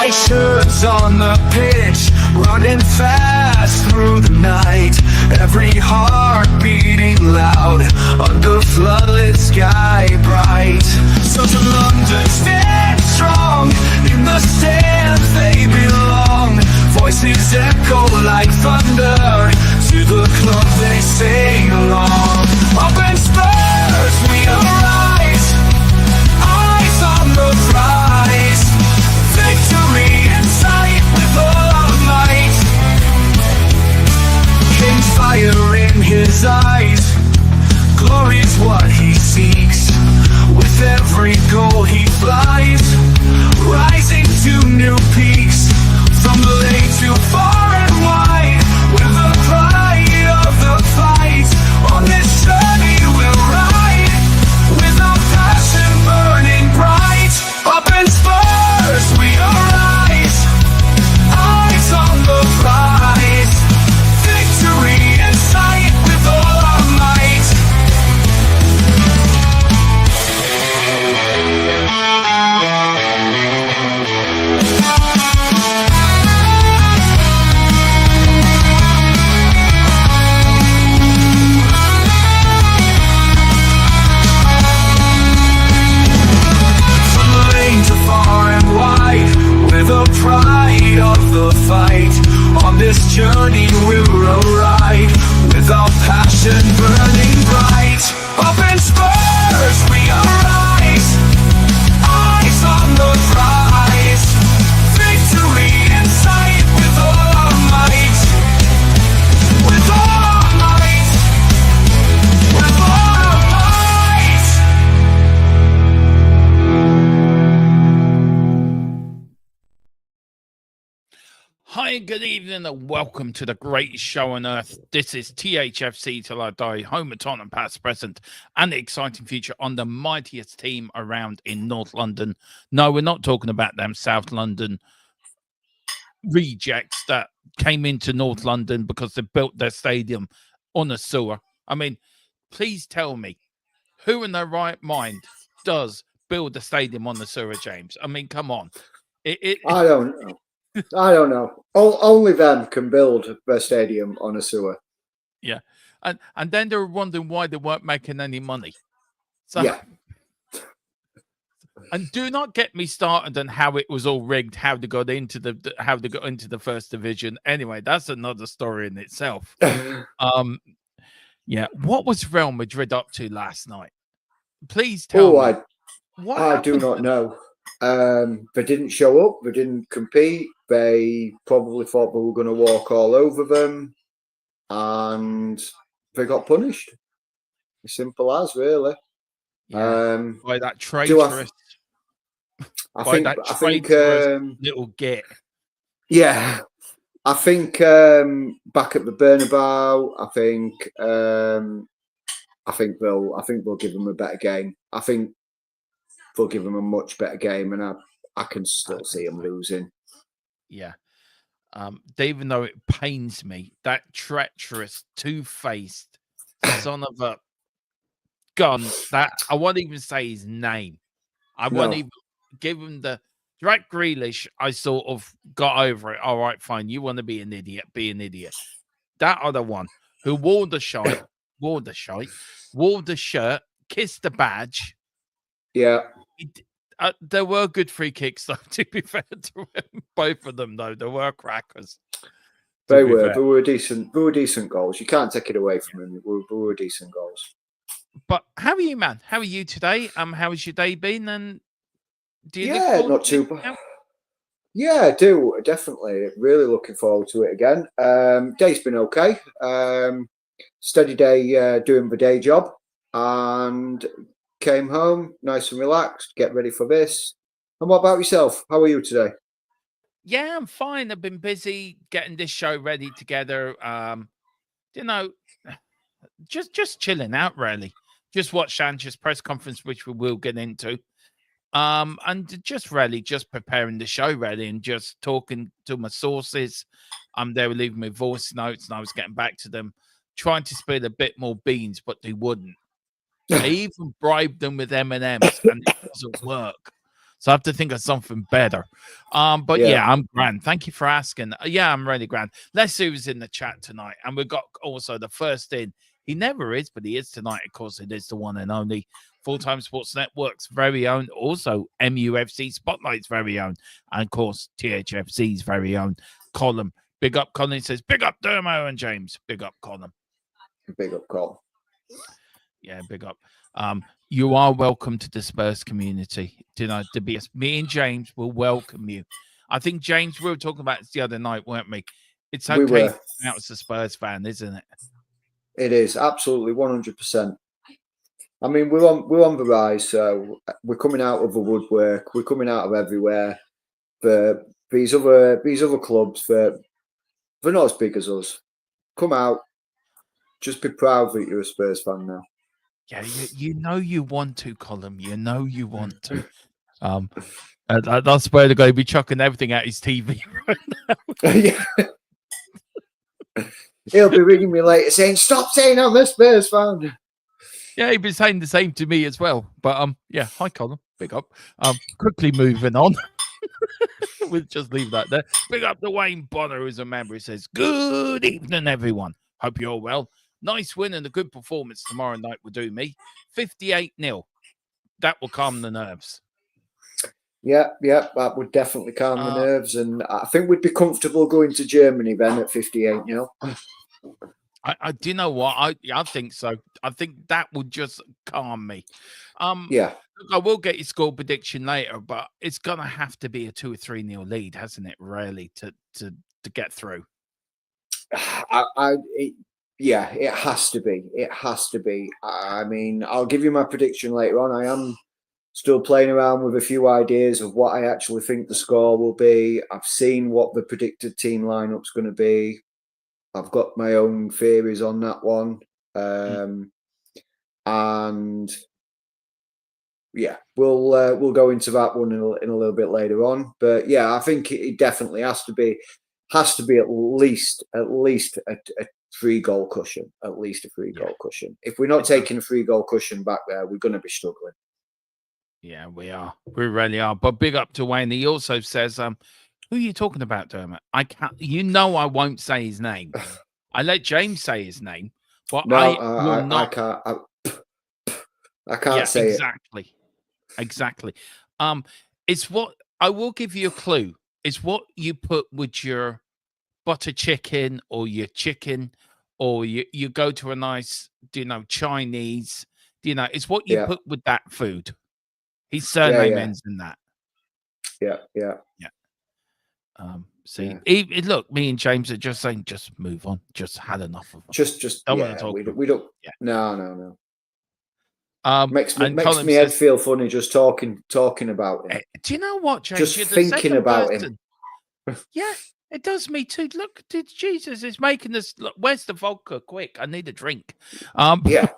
white shirts on the pitch, running fast through the night. Every heart beating loud under floodlit sky bright. So to London, stand strong, in the stands they belong. Voices echo like thunder, to the club they sing along. Up in Spurs we arise, eyes on the prize. Victory in sight with all our might. King's fire in his eyes, glory's what he seeks. With every goal he flies, rising to new peaks. From the lake to far and wide, with the pride of the fight. On this journey we'll ride, with our passion burning bright. Up in Spurs we arise, eyes on the prize. Victory in sight with all our might. The pride of the fight. On this journey we'll ride, with our passion burning bright. Up in Spurs we arise, eyes on the prize. Victory in sight with all our might. With all our might. With all our might. Hi, good evening, and welcome to the greatest show on earth. This is THFC Till I Die, home of Tottenham past, present, and the exciting future on the mightiest team around in North London. No, we're not talking about them South London rejects that came into North London because they built their stadium on a sewer. I mean, please tell me, who in their right mind does build a stadium on the sewer, James? I mean, come on. I don't know. I don't know. Only them can build their stadium on a sewer. Yeah. And then they were wondering why they weren't making any money. So, yeah. And do not get me started on how it was all rigged, how they got into the first division. Anyway, that's another story in itself. Yeah. What was Real Madrid up to last night? Please tell me. I do not know. They didn't show up. They didn't compete. They probably thought they were going to walk all over them, and they got punished. As simple as, really. Yeah. By that traitorous. I think little git. Yeah, I think back at the Bernabeu, I think they'll give them a better game. I think they'll give them a much better game, and I can still see them losing. Yeah. Even though it pains me, that treacherous, two-faced son of a gun, that I won't even say his name. I won't even give him the Jack Grealish. I sort of got over it. All right, fine. You want to be an idiot, be an idiot. That other one who wore the shirt, wore the shirt, kissed the badge. Yeah. There were good free kicks, though, to be fair to him. Both of them, though. There were crackers. They were decent goals. You can't take it away from them. They were decent goals. But how are you, man? How are you today? How has your day been? And do you not too bad. Yeah, I do, definitely. Really looking forward to it again. Day's been okay. Steady day doing the day job, and came home nice and relaxed, get ready for this. And what about yourself? How are you today? Yeah, I'm fine. I've been busy getting this show ready together. Just chilling out, really. Just watched Sanchez's press conference, which we will get into. And just preparing the show ready and just talking to my sources. They were leaving me voice notes and I was getting back to them, trying to spill a bit more beans, but they wouldn't. I even bribed them with M&Ms and it doesn't work. So I have to think of something better. But Yeah. yeah, I'm grand. Thank you for asking. Yeah, I'm really grand. Les Sue's in the chat tonight, and we've got also the first in. He never is, but he is tonight. Of course, it is the one and only Full-Time Sports Network's very own, also MUFC Spotlight's very own, and of course THFC's very own Colin. Big up, Colin. Says big up Dermo and James. Big up, Colin. Big up, Colin. Yeah, big up. You are welcome to the Spurs community. You know, me and James will welcome you. I think James, we were talking about this the other night, weren't we? It's okay to come out as a Spurs fan, isn't it? It is absolutely 100%. I mean, we're on the rise, so we're coming out of the woodwork. We're coming out of everywhere. But these other clubs, they're not as big as us. Come out, just be proud that you're a Spurs fan now. Yeah, you know you want to, Colin. You know you want to. That's where they're going to be chucking everything at his TV right now. Yeah. He'll be ringing me later saying, "Stop saying I'm a Spurs fan." Yeah, he'd be saying the same to me as well. But yeah, hi Colin, big up. Quickly moving on. We'll just leave that there. Big up to Wayne Bonner, who's a member. He says, "Good evening, everyone. Hope you're well. Nice win and a good performance tomorrow night will do me. 58-0. That will calm the nerves." Yeah, that would definitely calm the nerves, and I think we'd be comfortable going to Germany then at 58-0. I do you know what? I think so. I think that would just calm me. Yeah. Look, I will get your score prediction later, but it's gonna have to be a 2 or 3-0 lead, hasn't it? Really, to get through. Yeah, it has to be. It has to be. I mean, I'll give you my prediction later on. I am still playing around with a few ideas of what I actually think the score will be. I've seen what the predicted team lineup's going to be. I've got my own theories on that one. And yeah, we'll go into that one in a little bit later on. But yeah, I think it definitely has to be at least a 3-goal cushion. At least a 3-goal cushion. If we're not taking a 3-goal cushion back there, we're going to be struggling. Yeah, we are. We really are. But big up to Wayne. He also says, who are you talking about, Dermot? I can't. You know, I won't say his name. I let James say his name, but no, I will not. I can't say exactly. it. Exactly. It's what I will give you a clue. It's what you put with your butter chicken or your chicken, or you go to a nice, Chinese. It's what you put with that food. His surname ends in that. Yeah. See, look, me and James are just saying, just move on. Just had enough of them. Just don't want to talk. We don't. Yeah. No. Makes me head feel funny just talking about it. Do you know what, James? Just thinking about him. Yeah, it does me too. Look, Jesus is making this. Look, where's the vodka? Quick, I need a drink. Yeah.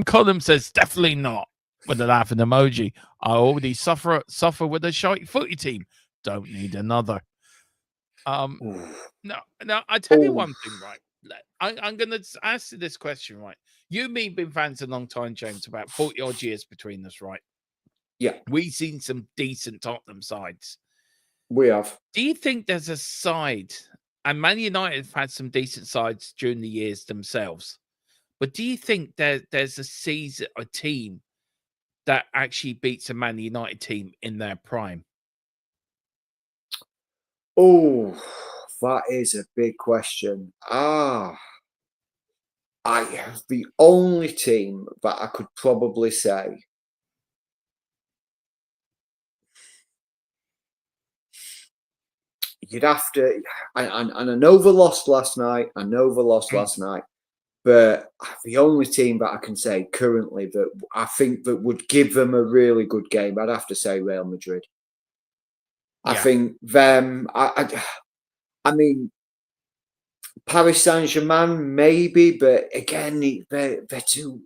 Colin says definitely not with a laughing emoji. I already suffer with a shite footy team. Don't need another. No. I tell you one thing, right? I'm going to ask you this question, right? You and me been fans a long time, James, about 40 odd years between us, right? Yeah. We've seen some decent Tottenham sides. We have. Do you think there's a side, and Man United have had some decent sides during the years themselves, but do you think there's a team that actually beats a Man United team in their prime? Oh, that is a big question. The only team that I could probably say you'd have to, and I know they lost last night. But the only team that I can say currently that I think that would give them a really good game, I'd have to say Real Madrid. I think them. I mean, Paris Saint-Germain maybe, but again, they're too.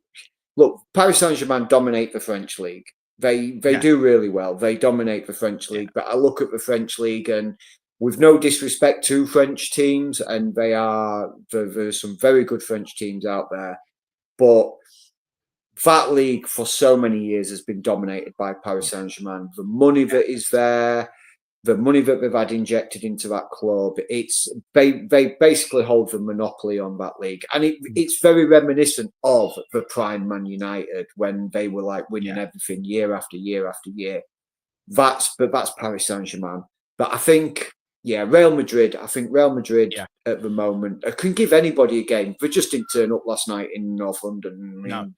Look, Paris Saint-Germain dominate the French league. They do really well. They dominate the French league. But I look at the French league, and with no disrespect to French teams, and there's some very good French teams out there, but that league for so many years has been dominated by Paris Saint-Germain. The money that is there, the money that they've had injected into that club, they basically hold the monopoly on that league. And it's very reminiscent of the prime Man United when they were like winning everything year after year after year. That's Paris Saint-Germain. But I think, Real Madrid at the moment, I can give anybody a game. They just didn't turn up last night in North London. No.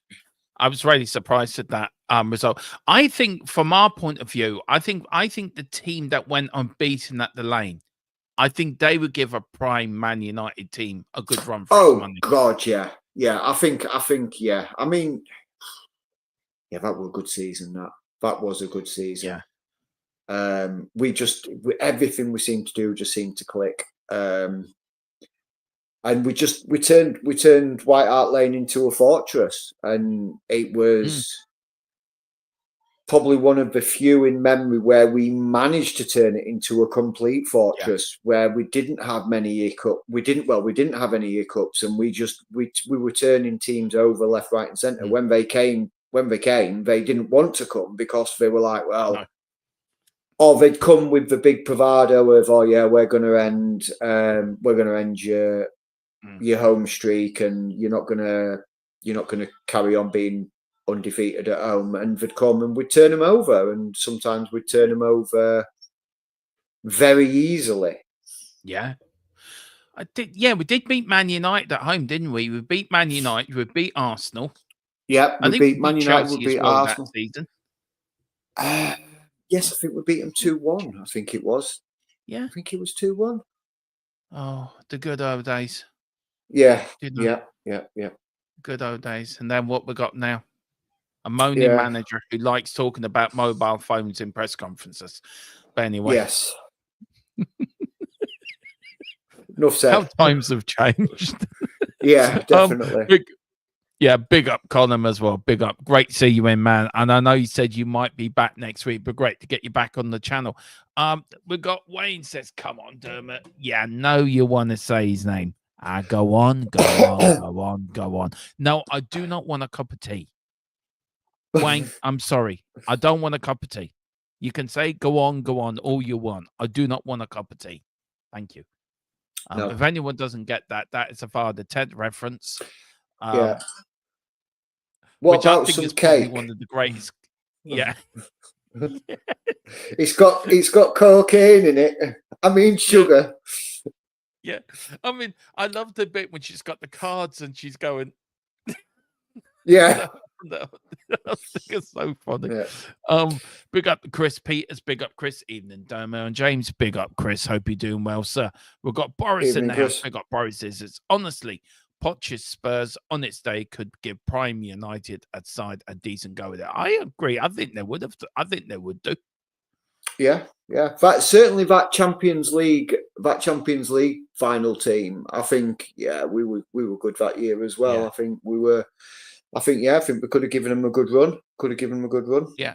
I was really surprised at that result. I think, from our point of view, I think the team that went unbeaten at the Lane, I think they would give a prime Man United team a good run for Monday. God, yeah. I think, yeah. I mean, that was a good season. That was a good season. Yeah. Everything we seemed to do just seemed to click. And we turned White Hart Lane into a fortress, and it was probably one of the few in memory where we managed to turn it into a complete fortress, where we didn't have many hiccups. We didn't have any hiccups, and we were turning teams over left, right, and centre. When they came, they didn't want to come because they were like, or they'd come with the big bravado of, we're going to end your home streak, and you're not gonna carry on being undefeated at home. And they'd come and we'd turn them over, and sometimes we'd turn them over very easily. Yeah, I did. Yeah, we did beat Man United at home, didn't we? We beat Man United. We beat Arsenal. Yeah, I think beat Man United. Chelsea We beat Arsenal that season. Yes, I think we beat them 2-1. I think it was. Yeah, I think it was 2-1. Oh, the good old days. Yeah. Good old days. And then what we got now? A moaning manager who likes talking about mobile phones in press conferences. But anyway. Yes. Enough said. How times have changed. Yeah, definitely. Big up Colin as well. Big up. Great to see you in, man. And I know you said you might be back next week, but great to get you back on the channel. We got Wayne says, come on, Dermot. Yeah, no, you want to say his name. Go on. No, I do not want a cup of tea. Wayne, I'm sorry. I don't want a cup of tea. You can say go on all you want. I do not want a cup of tea. Thank you. No. If anyone doesn't get that, that is a Father Ted reference. What which about I think some is cake? One of the greatest. Yeah. It's got cocaine in it. I mean sugar. Yeah. I mean, I love the bit when she's got the cards and she's going. Yeah. I think it's so funny. Yeah. Big up Chris Peters, big up Chris, evening Dermo and James, big up Chris, hope you're doing well, sir. We've got Boris in the house, big up Boris. It's honestly, Poch's Spurs on its day could give Prime United at side a decent go with it. I agree. I think they would have. I think they would do. Yeah. Certainly that Champions League final team. I think we were good that year as well. I think we were. I think we could have given them a good run. Yeah,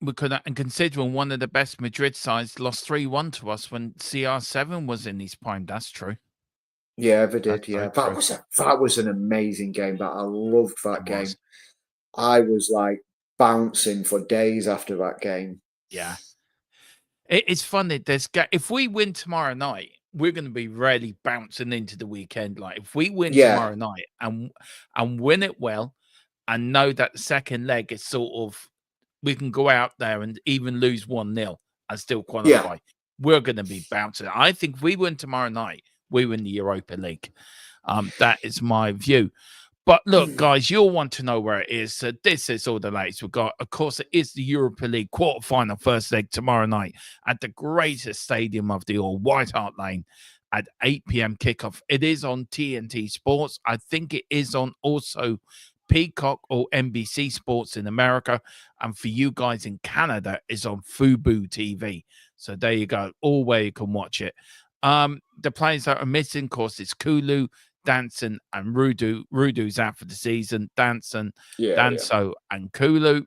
we could. And considering one of the best Madrid sides lost 3-1 to us when CR7 was in his prime, that's true. Yeah, they did. That was an amazing game. I loved that game. I was like bouncing for days after that game. Yeah, it's funny. If we win tomorrow night, we're going to be really bouncing into the weekend. Like if we win tomorrow night and win it well, and know that the second leg is sort of we can go out there and even lose 1-0 and still qualify. We're going to be bouncing. I think if we win tomorrow night, we win the Europa League. That is my view. But look, guys, you'll want to know where it is. So this is all the latest we've got. Of course, it is the Europa League quarterfinal first leg tomorrow night at the greatest stadium of the all, White Hart Lane, at 8 p.m. kickoff. It is on TNT Sports. I think it is on also Peacock or NBC Sports in America. And for you guys in Canada, it's on Fubo TV. So there you go. All where you can watch it. The players that are missing, of course, is Kulu, Danson, and Rudu. Rudu's out for the season. Danson, Danso, and Kulu.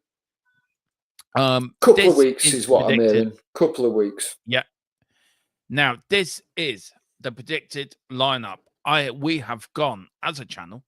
Couple of weeks is what I'm hearing. Couple of weeks. Yeah. Now, this is the predicted lineup. We have gone as a channel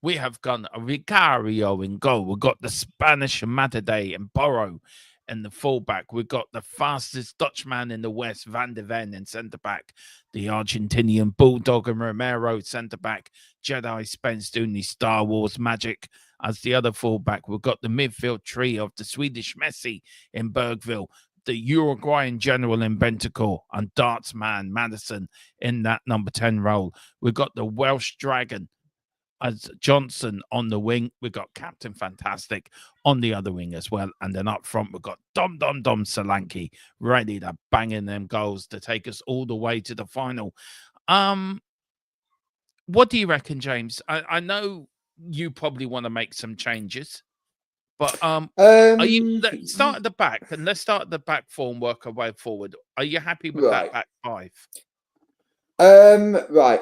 we have got a Vicario in goal. We've got the Spanish Matade and Borrow in the fullback. We've got the fastest Dutchman in the West, Van de Ven, in centre back. The Argentinian Bulldog and Romero, centre back. Jedi Spence doing the Star Wars magic as the other fullback. We've got the midfield tree of the Swedish Messi in Bergville, the Uruguayan general in Bentancur, and darts man Madison in that number 10 role. We've got the Welsh Dragon as Johnson on the wing. We've got Captain Fantastic on the other wing as well. And then up front, we've got Dom Solanke ready to bang in them goals to take us all the way to the final. What do you reckon, James? I know you probably want to make some changes, but let's start at the back, and let's start at the back four and work our way forward. Are you happy with that back five? Right.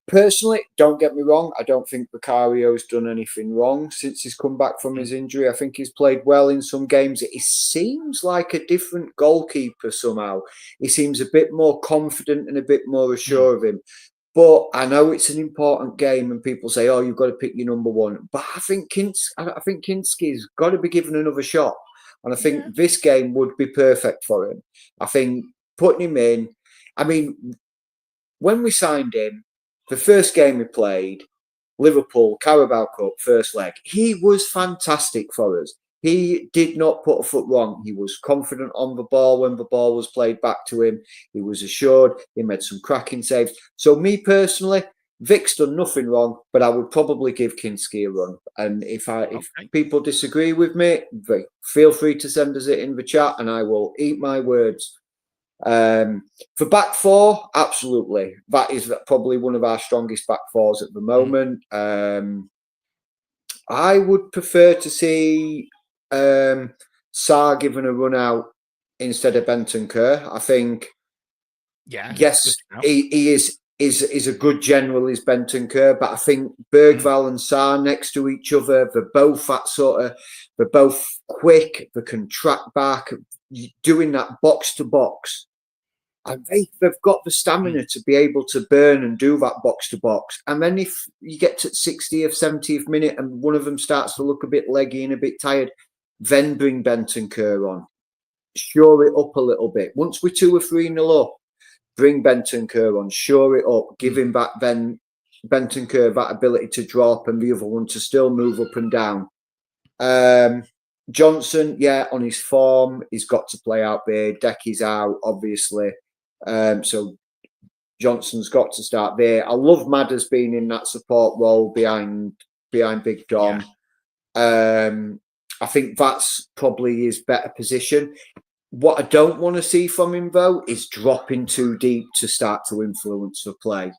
Personally, don't get me wrong. I don't think Vicario's done anything wrong since he's come back from his injury. I think he's played well in some games. He seems like a different goalkeeper somehow. He seems a bit more confident and a bit more assured of him. But I know it's an important game, and people say, "Oh, you've got to pick your number one." But I think Kinski's got to be given another shot, and I think this game would be perfect for him. I think putting him in. I mean, when we signed him, the first game we played, Liverpool, Carabao Cup, first leg, he was fantastic for us. He did not put a foot wrong. He was confident on the ball when the ball was played back to him. He was assured. He made some cracking saves. So me personally, Vic's done nothing wrong, but I would probably give Kinski a run. And if people disagree with me, feel free to send us it in the chat, and I will eat my words. For back four, absolutely. That is probably one of our strongest back fours at the moment. I would prefer to see Sarr given a run out instead of Bentancur. I think, yes, he is a good general, is Bentancur, but I think Bergvall and Sarr next to each other, they're both quick, they can track back, doing that box to box. And they've got the stamina to be able to burn and do that box to box. And then if you get to 60th, 70th minute and one of them starts to look a bit leggy and a bit tired, then bring Bentancur on. Shore it up a little bit. Once we're 2 or 3-0 up, bring Bentancur on, shore it up, give him back then Bentancur that ability to drop and the other one to still move up and down. Johnson, on his form, he's got to play out there. Decky's out, obviously. So Johnson's got to start there. I love Madders being in that support role behind Big Dom. I think that's probably his better position. What I don't want to see from him, though, is dropping too deep to start to influence the play.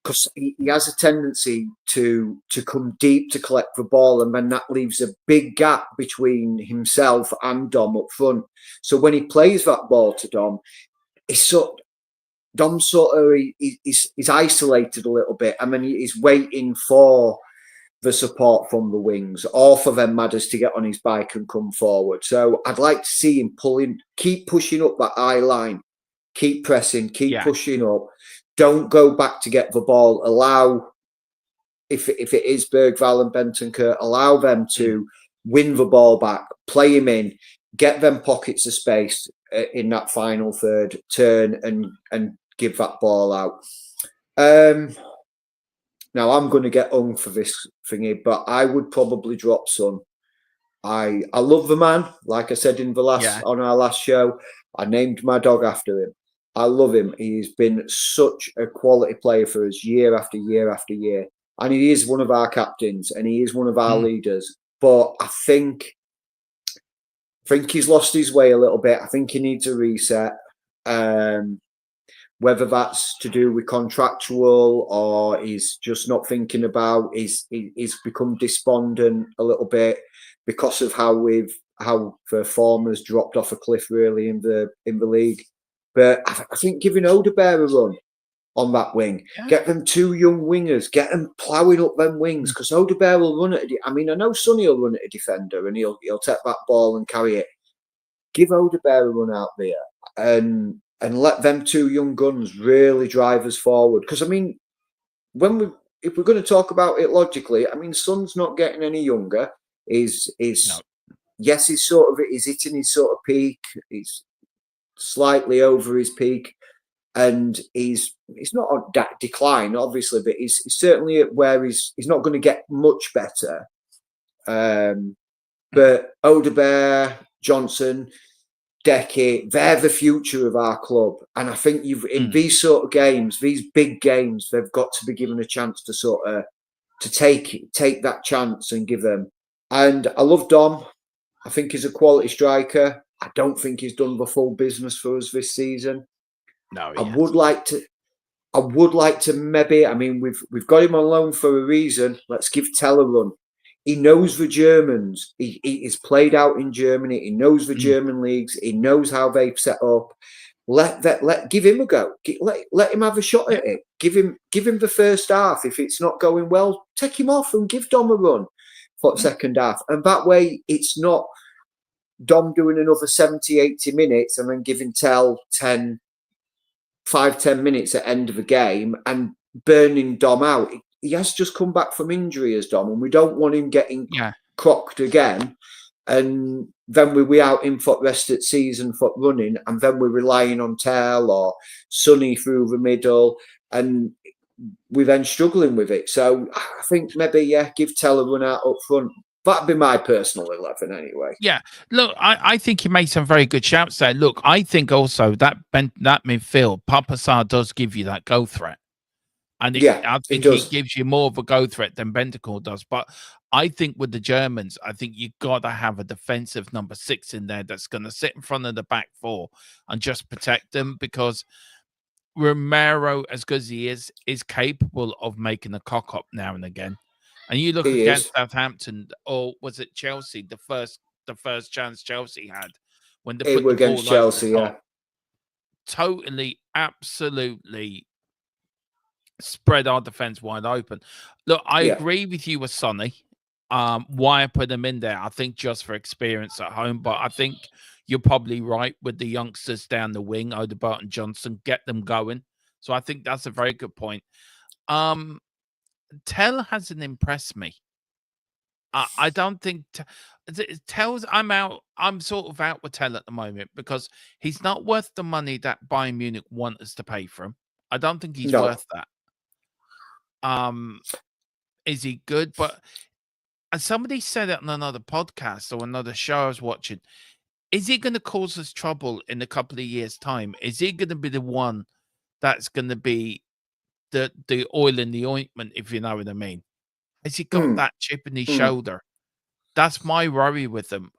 Because he has a tendency to come deep to collect the ball, and then that leaves a big gap between himself and Dom up front. So when he plays that ball to Dom, he's isolated a little bit, and then he's waiting for the support from the wings or for them Madders to get on his bike and come forward. So I'd like to see him keep pushing up that eye line, keep pressing, keep pushing up. Don't go back to get the ball. Allow, if it is Bergvall and Bentancur, allow them to win the ball back, play him in, get them pockets of space in that final third, turn and give that ball out. Now I'm going to get hung for this thingy, but I would probably drop Son. I love the man. Like I said in the on our last show, I named my dog after him. I love him. He's been such a quality player for us year after year after year. And he is one of our captains and he is one of our leaders. But I think he's lost his way a little bit. I think he needs a reset. Whether that's to do with contractual or he's just not thinking about, he's become despondent a little bit because of how the form has dropped off a cliff really in the league. But I think giving Odebear a run on that wing, get them 2 young wingers, get them ploughing up them wings, because Odebear will run at I know Sonny will run at a defender and he'll take that ball and carry it. Give Odebear a run out there and let them 2 young guns really drive us forward. Because when if we're going to talk about it logically, I mean, Son's not getting any younger. No. Yes, he's hitting his sort of peak. He's slightly over his peak, and he's not on that decline, obviously, but he's certainly at where he's not going to get much better. But Odebear, Johnson, Decky, they're the future of our club, and I think in these sort of games, these big games, they've got to be given a chance to sort of to take that chance and give them. And I love Dom. I think he's a quality striker. I don't think he's done the full business for us this season. No, I would like to maybe. I mean, we've got him on loan for a reason. Let's give Tell a run. He knows the Germans. He's played out in Germany. He knows the German leagues. He knows how they've set up. Give him a go. Let him have a shot at it. Give him the first half. If it's not going well, take him off and give Dom a run for the second half. And that way, it's not Dom doing another 70, 80 minutes and then giving Tell 5-10 minutes at end of a game and burning Dom out. He has just come back from injury as Dom, and we don't want him getting crocked again. And then we out in for rest at season for running, and then we're relying on Tell or Sonny through the middle, and we're then struggling with it. So I think maybe, give Tell a run out up front. That'd be my personal 11 anyway. Yeah, look, I think you made some very good shouts there. Look, I think also that midfield, Papa Sarr does give you that goal threat. And I think he gives you more of a go threat than Bentancur does. But I think with the Germans, I think you've got to have a defensive number 6 in there that's going to sit in front of the back 4 and just protect them, because Romero, as good as he is capable of making a cock up now and again. And you look against Southampton, or was it Chelsea, the first chance Chelsea had when they put the against ball Chelsea, totally, absolutely spread our defense wide open. Look, I agree with you with Sonny. Why I put him in there, I think just for experience at home, but I think you're probably right with the youngsters down the wing, Odegaard and Johnson, get them going. So I think that's a very good point. Tell hasn't impressed me. I don't think Tell's. I'm sort of out with Tell at the moment because he's not worth the money that Bayern Munich want us to pay for him. I don't think he's worth that. Is he good? But as somebody said it on another podcast or another show I was watching, is he going to cause us trouble in a couple of years' time? Is he going to be the one that's going to be the oil in the ointment, if you know what I mean? Has he got that chip in his shoulder? That's my worry with him.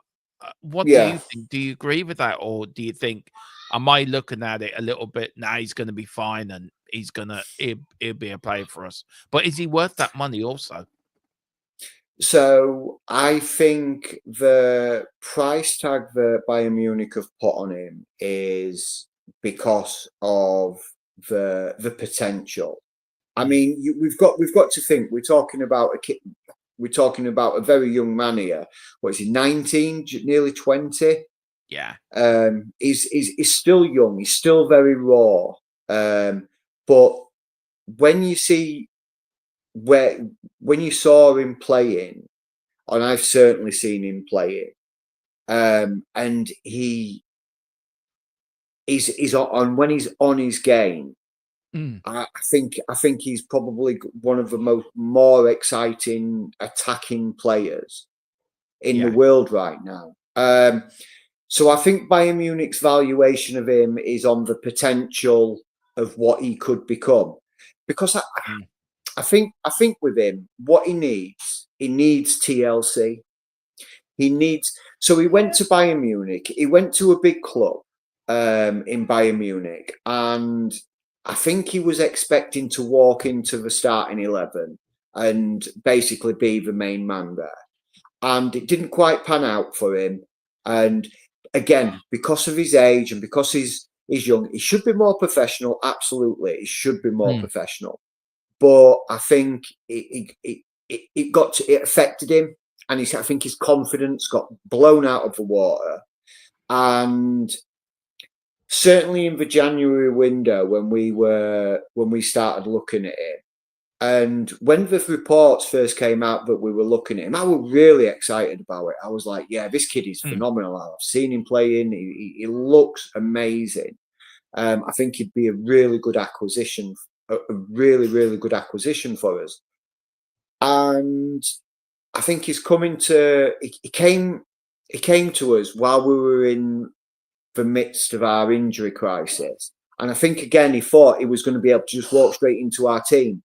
What do you think? Do you agree with that, or do you think, am I looking at it a little bit? Nah, he's going to be fine, and he'll be a player for us. But is he worth that money also? So I think the price tag that Bayern Munich have put on him is because of the potential. I mean, we've got to think. We're talking about a kid. We're talking about a very young man here. What is he? 19, nearly 20. Yeah. He's still young. He's still very raw. But when you see when you saw him playing, and I've certainly seen him playing, and he's on when he's on his game. I think he's probably one of the more exciting attacking players in the world right now. So I think Bayern Munich's valuation of him is on the potential of what he could become, because I think with him, what he needs TLC. So he went to Bayern Munich. He went to a big club in Bayern Munich, and I think he was expecting to walk into the starting 11 and basically be the main man there. And it didn't quite pan out for him. And again, because of his age and because he's young, he should be more professional. Absolutely, he should be more professional. But I think it affected him. And I think his confidence got blown out of the water. And certainly in the January window, when we started looking at it, And when the reports first came out that we were looking at him, I was really excited about it. I was like, yeah, this kid is phenomenal. I've seen him playing. He looks amazing. I think he'd be a really good acquisition, a really, really good acquisition for us. And I think he's coming to, he came to us while we were in the midst of our injury crisis. And I think, again, he thought he was going to be able to just walk straight into our team.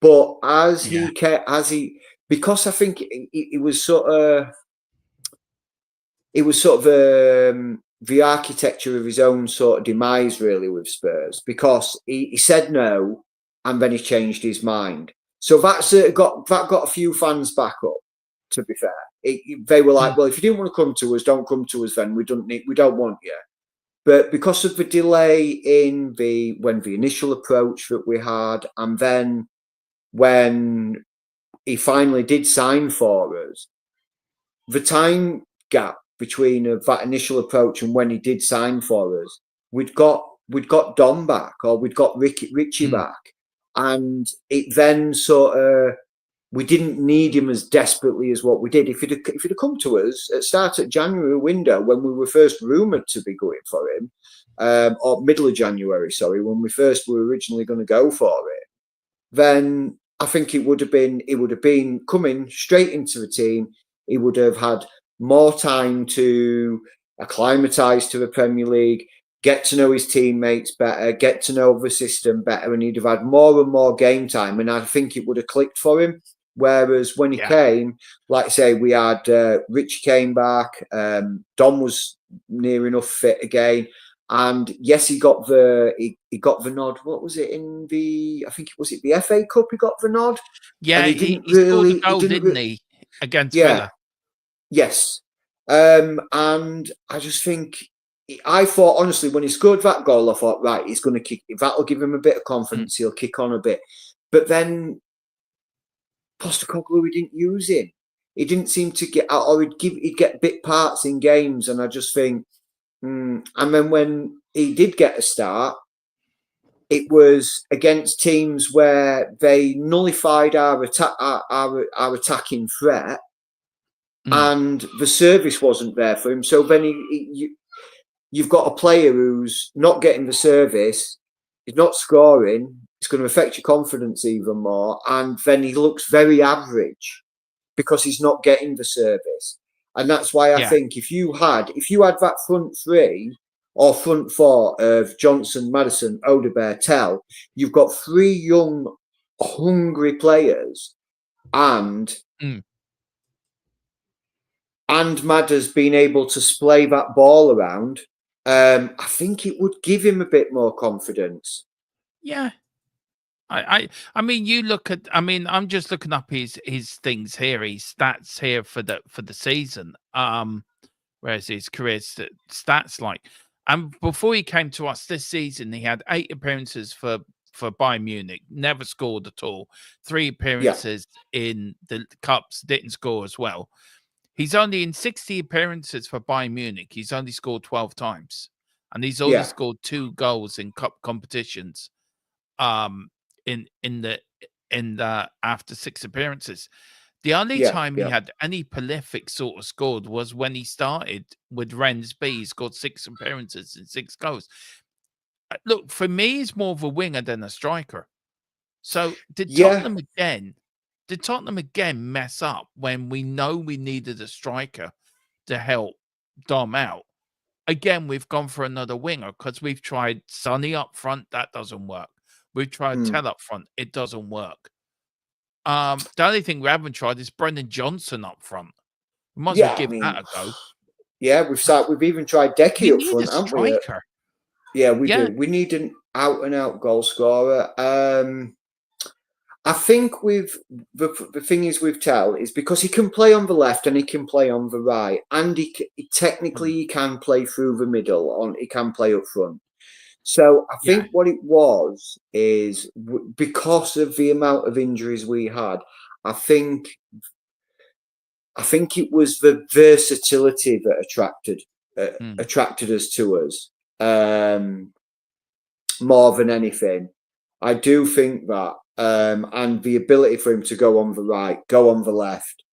But because I think it was sort of the architecture of his own sort of demise, really, with Spurs, because he said no and then he changed his mind. So that's got a few fans back up. To be fair, they were like, well, if you didn't want to come to us, don't come to us. Then we don't want you. But because of the delay in the initial approach that we had, and then when he finally did sign for us, the time gap between that initial approach and when he did sign for us, we'd got Dom back, or we'd got Richie back, and it then sort of, we didn't need him as desperately as what we did. If he'd have come to us at start of January window, when we were first rumoured to be going for him, or middle of January, sorry, when we first were originally going to go for it, then I think it would have been coming straight into the team. He would have had more time to acclimatise to the Premier League, get to know his teammates better, get to know the system better, and he'd have had more and more game time. And I think it would have clicked for him. Whereas when he came, like I say, we had Rich came back, Dom was near enough fit again, and yes, he got the nod. What was it in the? I think it was the FA Cup. He got the nod. Yeah, and he scored a goal, didn't he, against Villa? Yes, and I just think, I thought, honestly, when he scored that goal, I thought, right, he's going to kick. That'll give him a bit of confidence. He'll kick on a bit, but then Postecoglou, we didn't use him. He didn't seem to get out, or he'd get bit parts in games, and I just think, and then when he did get a start, it was against teams where they nullified our attacking threat, and the service wasn't there for him. So then you've got a player who's not getting the service, he's not scoring. It's going to affect your confidence even more, and then he looks very average because he's not getting the service. And that's why I think if you had that front three or front four of Johnson, Maddison, Odegaard, Tell, you've got three young, hungry players, and Madder's been able to splay that ball around. I think it would give him a bit more confidence. Yeah. I mean, you look at, I mean, I'm just looking up his things here, his stats here for the season. Whereas his career stats like, and before he came to us this season, he had 8 appearances for Bayern Munich, never scored at all. 3 appearances in the cups, didn't score as well. He's only in 60 appearances for Bayern Munich. He's only scored 12 times, and he's only scored 2 goals in cup competitions. In the after 6 appearances. The only time he had any prolific sort of scored was when he started with Rennes B. He scored 6 appearances and 6 goals. Look, for me, he's more of a winger than a striker. So did Tottenham again mess up when we know we needed a striker to help Dom out? Again, we've gone for another winger because we've tried Sonny up front. That doesn't work. We've tried Tell up front. It doesn't work. The only thing we haven't tried is Brendan Johnson up front. We might as well give that a go. Yeah, we've even tried Decky up front, haven't we? Striker. Yeah, we do. We need an out-and-out goal scorer. I think with the thing is with Tell is because he can play on the left and he can play on the right, and he can play through the middle. He can play up front. So I think what it was is because of the amount of injuries we had, I think it was the versatility that attracted us to us more than anything. I do think that, and the ability for him to go on the right, go on the left,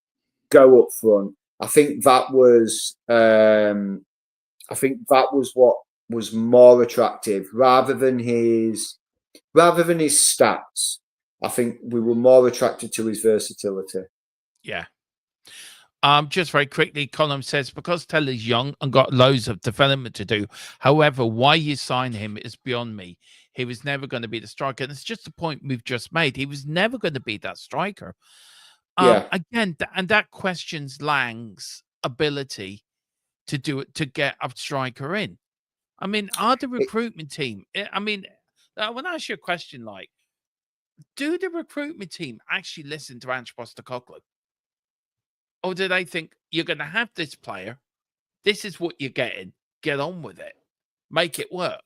go up front. I think that was what was more attractive rather than his stats. I think we were more attracted to his versatility. Yeah. Just very quickly, Colin says, because Teller's young and got loads of development to do. However, why you sign him is beyond me. He was never going to be the striker. And it's just the point we've just made. He was never going to be that striker. Again, and that questions Lang's ability to do it, to get a striker in. I mean, are the recruitment team, I mean, I want to ask you a question like, do the recruitment team actually listen to Ange Postecoglou? Or do they think you're going to have this player? This is what you're getting. Get on with it. Make it work.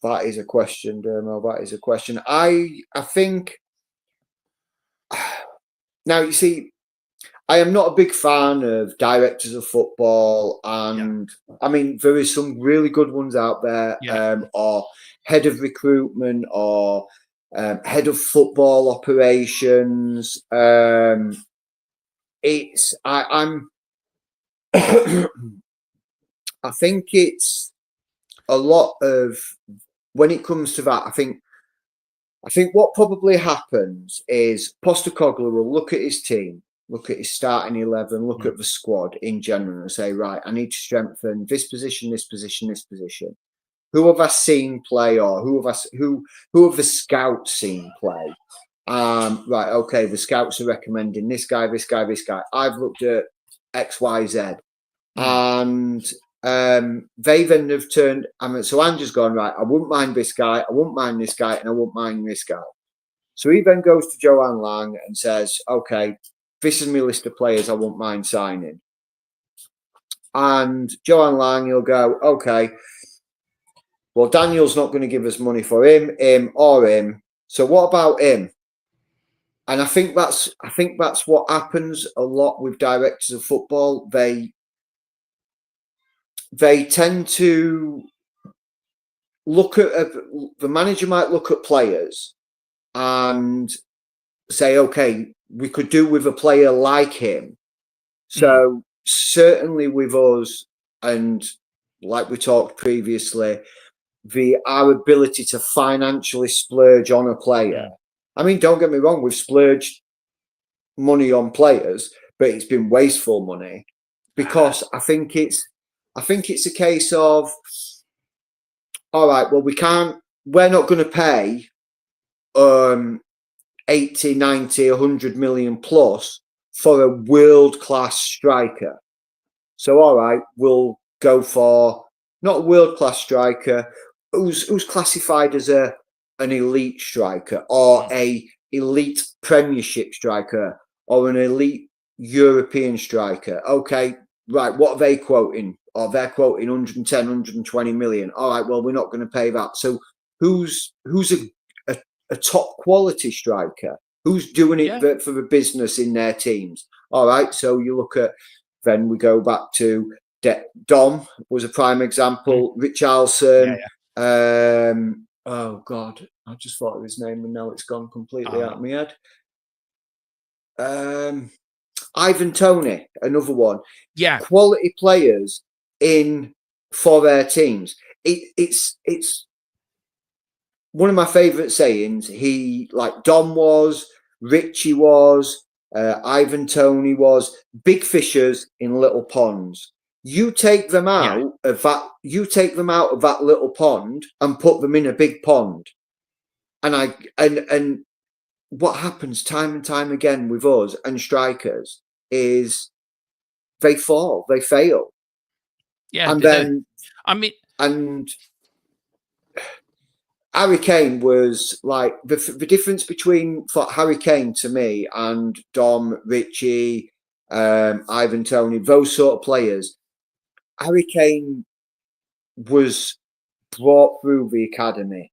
That is a question, Dermo. That is a question. I think now, you see, I am not a big fan of directors of football, and I mean, there is some really good ones out there, or head of recruitment, or head of football operations. I'm I think it's a lot of, when it comes to that, I think what probably happens is Postecoglou will look at his team, look at his starting 11, look at the squad in general and say, right, I need to strengthen this position, this position, this position. Who have I seen play, or who have the scouts seen play? Right, okay, the scouts are recommending this guy, this guy, this guy. I've looked at X, Y, Z. And they then have turned, so Ange's gone, right, I wouldn't mind this guy, I wouldn't mind this guy, and I wouldn't mind this guy. So he then goes to Johan Lang and says, okay, this is my list of players I wouldn't mind signing. And Johan Lang, he'll go, okay, well, Daniel's not going to give us money for him, or him. So what about him? And I think that's what happens a lot with directors of football. They tend to look at the manager might look at players and say, okay, we could do with a player like him. So certainly with us, and like we talked previously, our ability to financially splurge on a player. I mean, don't get me wrong, we've splurged money on players, but it's been wasteful money, because I think it's a case of, all right, well, we're not going to pay 80, 90, 100 million plus for a world-class striker. So, all right, we'll go for not a world-class striker who's classified as an elite striker, or a elite Premiership striker, or an elite European striker. Okay, right, what are they quoting? Or they're quoting 110, 120 million. All right, well, we're not going to pay that. So who's a top quality striker? Who's doing it for the business in their teams? All right, so you look at, then we go back to Dom was a prime example. Richarlison. Oh God, I just thought of his name and now it's gone completely out of my head. Ivan Toney, another one. Quality players for their teams. It's one of my favourite sayings. Like Dom was, Richie was, Ivan Toney was, big fishers in little ponds. You take them out of that. You take them out of that little pond and put them in a big pond. And what happens time and time again with us and strikers is they fall, they fail. And then and Harry Kane was like the difference between Harry Kane to me and Dom, Richie, Ivan Toney, those sort of players. Harry Kane was brought through the academy,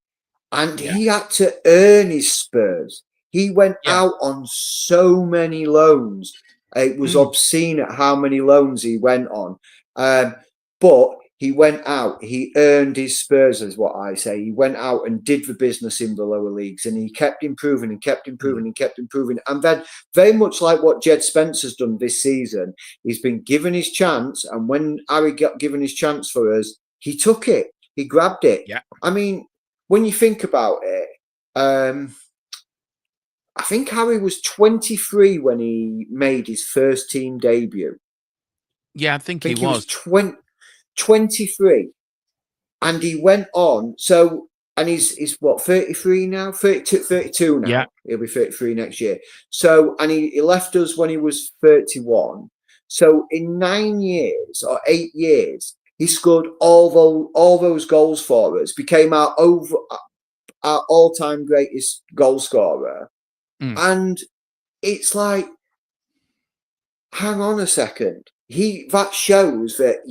and he had to earn his Spurs. He went out on so many loans. It was obscene at how many loans he went on. But he went out, he earned his Spurs, is what I say. He went out and did the business in the lower leagues, and he kept improving and kept improving and kept improving. And then, very much like what Jed Spencer's done this season, he's been given his chance. And when Harry got given his chance for us, he took it, he grabbed it. Yeah. I mean, when you think about it, I think Harry was 23 when he made his first team debut. Yeah, I think he was 23, and he went on. So, and he's what, 33 now, 32 now. Yeah. He'll be 33 next year. So, and he left us when he was 31. So in 9 years or 8 years, he scored all those goals for us, became our all-time greatest goal scorer. And it's like, hang on a second. That shows that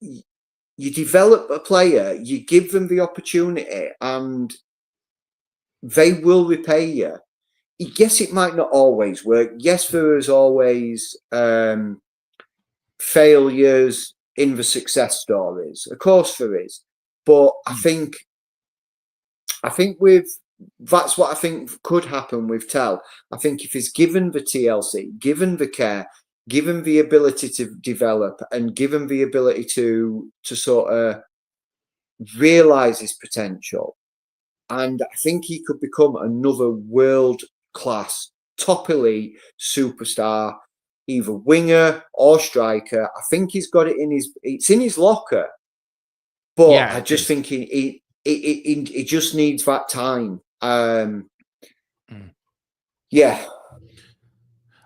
you develop a player, you give them the opportunity, and they will repay you. Yes, it might not always work. Yes, there is always failures in the success stories. Of course there is. But I think that's what I think could happen with Tell. I think if he's given the TLC, given the care, given the ability to develop, and given the ability to sort of realise his potential, and I think he could become another world-class, top elite superstar, either winger or striker. I think he's got it's in his locker. But yeah, I just think he just needs that time. Yeah.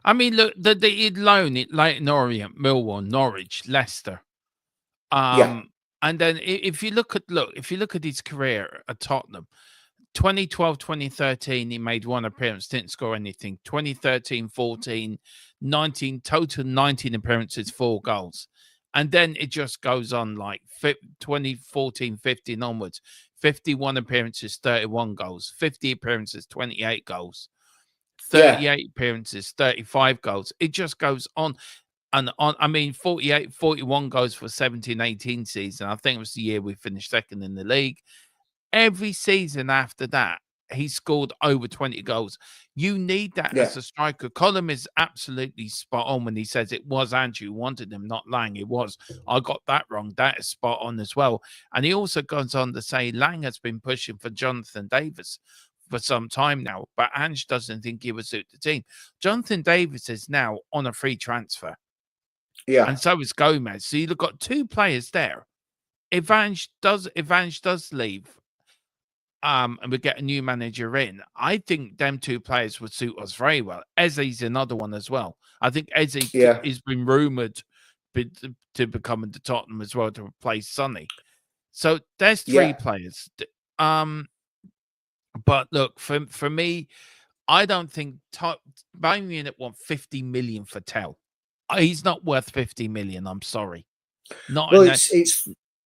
I mean, look, he'd loan it Leyton Orient, Millwall, Norwich, Leicester. And then if you look at his career at Tottenham, 2012, 2013, he made one appearance, didn't score anything. 2013, 14, 19, total 19 appearances, 4 goals. And then it just goes on like 2014, 15 onwards. 51 appearances, 31 goals. 50 appearances, 28 goals. 38 appearances, 35 goals. It just goes on and on. I mean, 41 goals for 17-18 season. I think it was the year we finished second in the league. Every season after that, he scored over 20 goals. You need that as a striker. Colin is absolutely spot on when he says it was Andrew who wanted him, not Lang. It was. I got that wrong. That is spot on as well. And he also goes on to say Lang has been pushing for Jonathan Davis for some time now, but Ange doesn't think he would suit the team. Jonathan Davis is now on a free transfer. Yeah. And so is Gomez. So you've got 2 players there. If Ange does leave, and we get a new manager in, I think them 2 players would suit us very well. Eze's another one as well. I think Eze has been rumoured to become into Tottenham as well to replace Sonny. So there's 3 players. But look, for me, I don't think Bayern Munich want 50 million for Tell. He's not worth 50 million. I'm sorry. Well,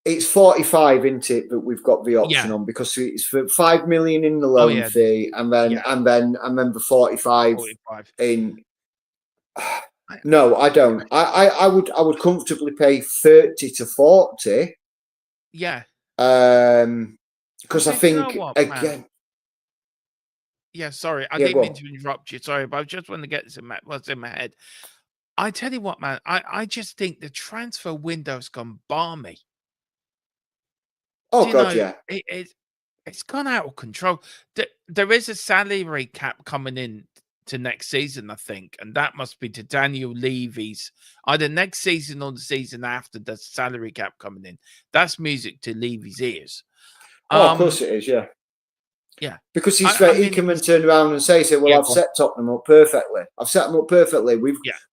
it's 45, isn't it, that we've got the option on, because it's for 5 million in the loan fee, and then the 45 in. No, I don't. I would comfortably pay 30 to 40. Yeah. Because I think again. Man. Yeah, sorry, I didn't mean to interrupt you. Sorry, but I just want to get this what's in my head. I tell you what, man, I just think the transfer window's gone balmy. Oh God, yeah. It's gone out of control. There is a salary cap coming in to next season, I think, and that must be to Daniel Levy's either next season or the season after. The salary cap coming in. That's music to Levy's ears. Oh, of course it is, yeah. Yeah, because he can then turn around and say, "Well, I've set Tottenham up perfectly. I've set them up perfectly.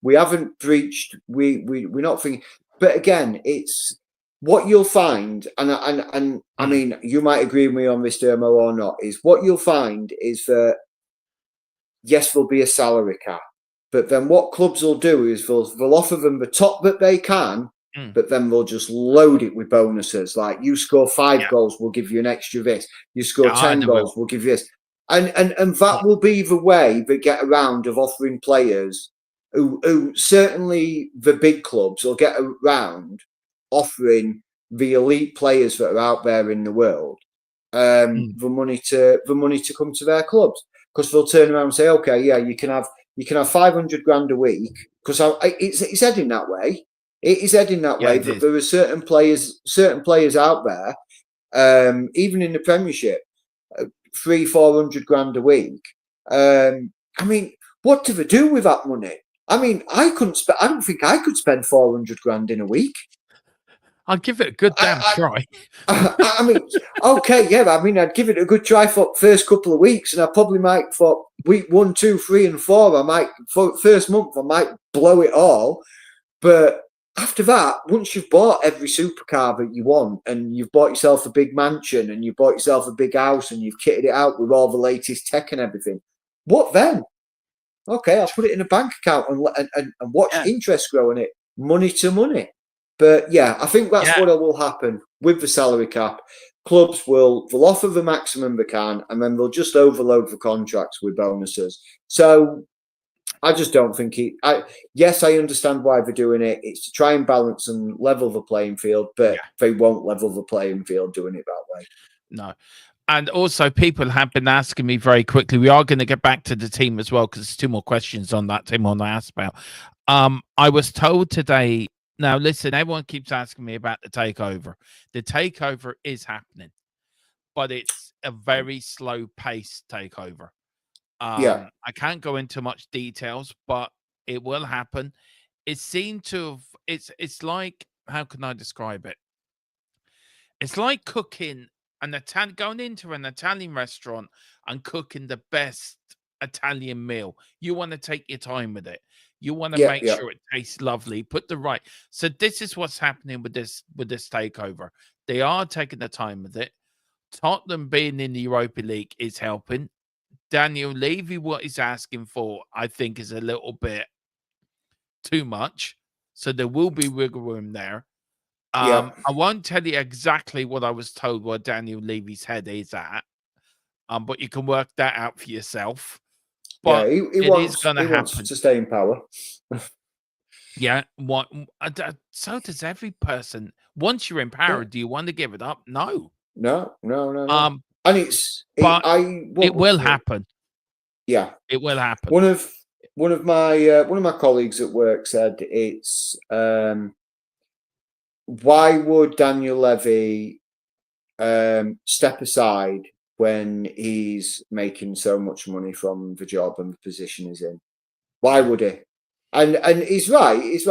We haven't breached. We're not thinking." But again, it's what you'll find, and I mean, you might agree with me on this, Dermo, or not. Is what you'll find is that yes, there'll be a salary cap, but then what clubs will do is they'll offer them the top that they can. But then they'll just load it with bonuses. Like, you score 5 goals, we'll give you an extra this. You score 10 goals, we'll give you this. And that will be the way they get around of offering players who certainly the big clubs will get around offering the elite players that are out there in the world the money to come to their clubs, because they'll turn around and say, okay, yeah, you can have 500 grand a week, because it's heading that way. It is heading that way. That there are certain players out there, even in the Premiership, 300-400 grand a week. I mean, what do they do with that money? I mean, I don't think I could spend 400 grand in a week. I'll give it a good damn try. I mean, okay, yeah. I mean, I'd give it a good try for first couple of weeks, and I probably might for week 1, 2, 3, and 4. I might for first month I might blow it all, but after that, once you've bought every supercar that you want, and you've bought yourself a big mansion, and you've bought yourself a big house, and you've kitted it out with all the latest tech and everything, what then? Okay, I'll put it in a bank account and watch interest grow on it, money to money. But yeah, I think that's what will happen with the salary cap. Clubs they'll offer the maximum they can, and then they'll just overload the contracts with bonuses. So I just don't think yes, I understand why they're doing it. It's to try and balance and level the playing field, but they won't level the playing field doing it that way. No. And also, people have been asking me very quickly. We are going to get back to the team as well, because there's 2 more questions on that team on the ask about. I was told today. Now, listen, everyone keeps asking me about the takeover. The takeover is happening, but it's a very slow-paced takeover. I can't go into much details, but it will happen. It seemed to have. It's like, how can I describe it? It's like cooking going into an Italian restaurant and cooking the best Italian meal. You want to take your time with it. You want to make sure it tastes lovely. Put the right. So this is what's happening with this takeover. They are taking the time with it. Tottenham being in the Europa League is helping. Daniel Levy, what he's asking for, I think, is a little bit too much. So there will be wiggle room there. I won't tell you exactly what I was told what Daniel Levy's head is at. But you can work that out for yourself. But he wants to stay in power. So does every person. Once you're in power, do you want to give it up? No. No. And it will happen. Yeah, it will happen. One of my colleagues at work said it's why would Daniel Levy step aside when he's making so much money from the job and the position he's in? Why would he? And he's right. It's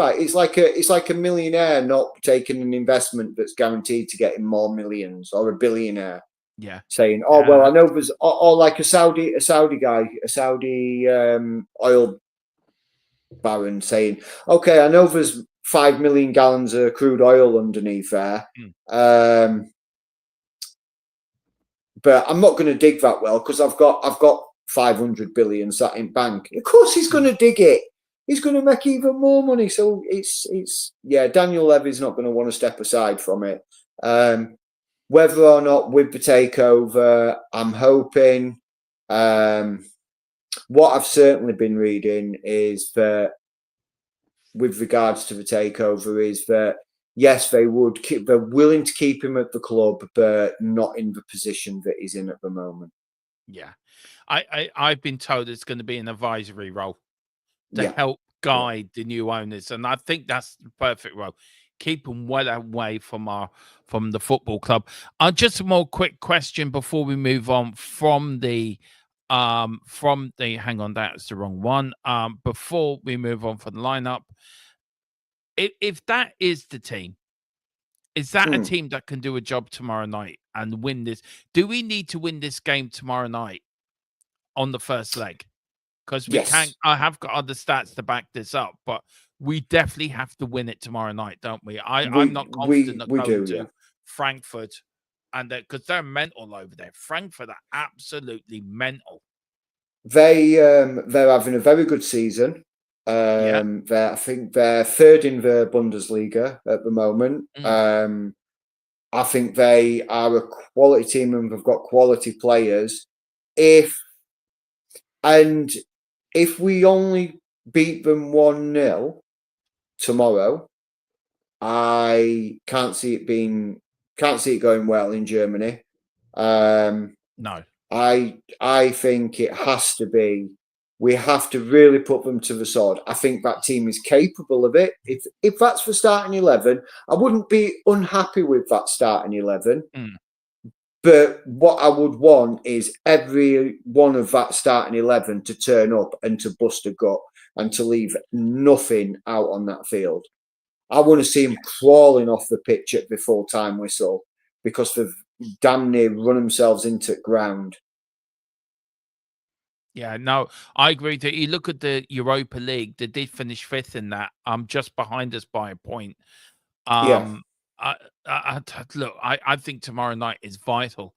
like a millionaire not taking an investment that's guaranteed to get him more millions, or a billionaire saying, "Oh well, I know there's," or like a Saudi guy, a Saudi oil baron saying, "Okay, I know there's 5 million gallons of crude oil underneath there." But I'm not going to dig that well because I've got 500 billion sat in bank. Of course, he's going to dig it. He's going to make even more money. So it's Daniel Levy's not going to want to step aside from it. Whether or not with the takeover, I'm hoping. What I've certainly been reading is that, with regards to the takeover, is that yes, they're willing to keep him at the club, but not in the position that he's in at the moment. Yeah, I've been told it's going to be an advisory role to help guide the new owners, and I think that's the perfect role. Keep them well away from the football club. Just a more quick question before we move on from the hang on, that's the wrong one. Before we move on from the lineup, if that is the team, is that a team that can do a job tomorrow night and win this? Do we need to win this game tomorrow night on the first leg? Because we can't. I have got other stats to back this up, but we definitely have to win it tomorrow night, don't we? I'm not confident that going to Frankfurt, and because they're mental over there. Frankfurt are absolutely mental. They're having a very good season. I think they're third in the Bundesliga at the moment. I think they are a quality team and they've got quality players. If we only beat them 1-0 tomorrow, I can't see it going well in Germany. No. I think it has to be. We have to really put them to the sword. I think that team is capable of it. If that's the starting 11, I wouldn't be unhappy with that starting 11. Mm. But what I would want is every one of that starting 11 to turn up and to bust a gut and to leave nothing out on that field. I want to see them crawling off the pitch at the full time whistle because they've damn near run themselves into the ground. Yeah, no, I agree. That you look at the Europa League, they did finish 5th in that. Just behind us by a point. Yeah. I, look, I think tomorrow night is vital.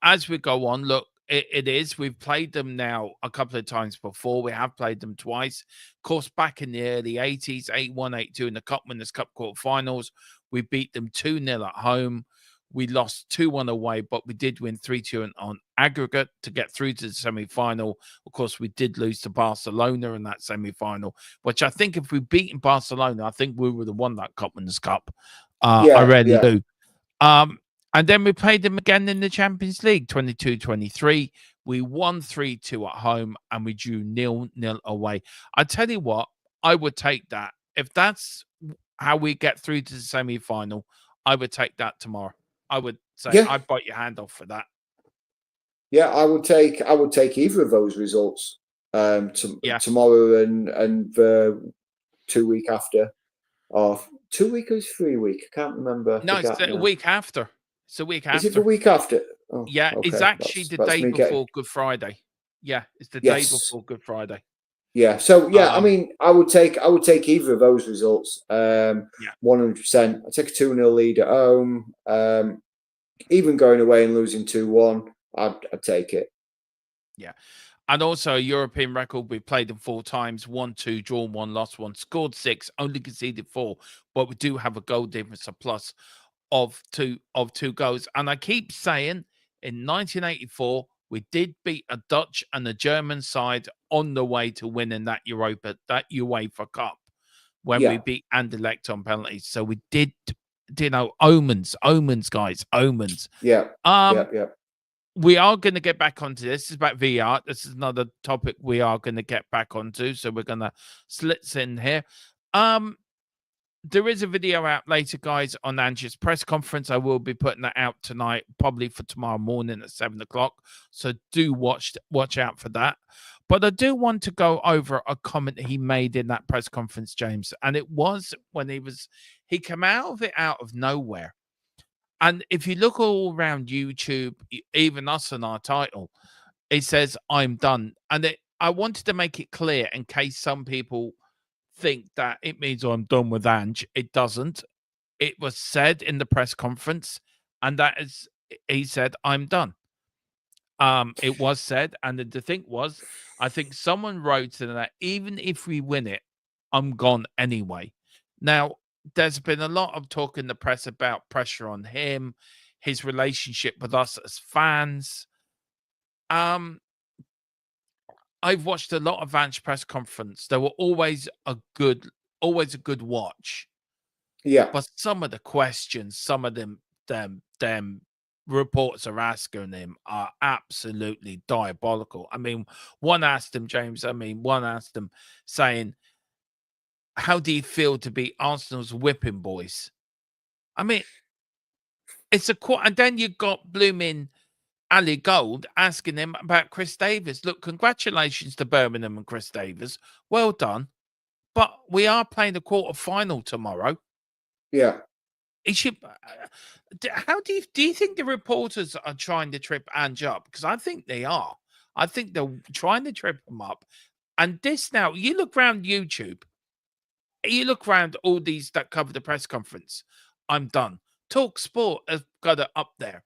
As we go on, look, it is. We've played them now a couple of times before. We have played them twice. Of course, back in the early 80s, 8-1, 8-2 in the Cup Winners' Cup quarterfinals. We beat them 2-0 at home. We lost 2-1 away, but we did win 3-2 on aggregate to get through to the semi-final. Of course, we did lose to Barcelona in that semi-final, which I think if we beaten Barcelona, I think we would have won that Cup Winners' Cup. I really do. And then we played them again in the Champions League, 22-23. We won 3-2 at home and we drew 0-0 away. I tell you what, I would take that. If that's how we get through to the semi-final, I would take that tomorrow. I would say I'd bite your hand off for that. Yeah, I would take either of those results tomorrow and the 2 week after, or 2 week or 3 week. I can't remember. No, it's a week after. It's a week after. Is it the week after? Oh, yeah, okay. It's actually the day before Good Friday. Yeah, it's the day before Good Friday. Yeah. So yeah, I mean, I would take either of those results. 100%. I take a 2-0 lead at home. Even going away and losing 2-1, I'd take it. Yeah. And also a European record. We played them 4 times, 1-2, drawn 1, lost 1, scored 6, only conceded 4. But we do have a goal difference, a plus of two goals. And I keep saying in 1984, we did beat a Dutch and a German side on the way to winning that UEFA Cup when we beat Anderlecht on penalties. So we did, omens, guys, omens. Yeah. We are going to get back onto this. It's about VR. This is another topic we are going to get back onto. So we're going to slits in here. There is a video out later, guys, on ANGE's press conference. I will be putting that out tonight, probably for tomorrow morning at 7 o'clock. So do watch out for that. But I do want to go over a comment he made in that press conference, James. And it was when he came out of nowhere. And if you look all around YouTube, even us on our title, it says, I'm done. And I wanted to make it clear in case some people think that it means I'm done with ANGE. It doesn't. It was said in the press conference, and that is, he said, I'm done. It was said, and the thing was, I think someone wrote in that, even if we win it, I'm gone anyway. Now, there's been a lot of talk in the press about pressure on him, his relationship with us as fans. I've watched a lot of ANGE press conference. They were always a good watch. Yeah. But some of the questions, some of them reports are asking him are absolutely diabolical. I mean, one asked him, James, saying, how do you feel to be Arsenal's whipping boys? I mean, it's and then you got blooming Ali Gold asking him about Chris Davies. Look, congratulations to Birmingham and Chris Davies. Well done. But we are playing the quarter-final tomorrow. Yeah. He should. How do you think the reporters are trying to trip ANGE up? Because I think they are. I think they're trying to trip him up. And this now, you look around YouTube. You look around all these that cover the press conference. I'm done. Talk Sport has got it up there.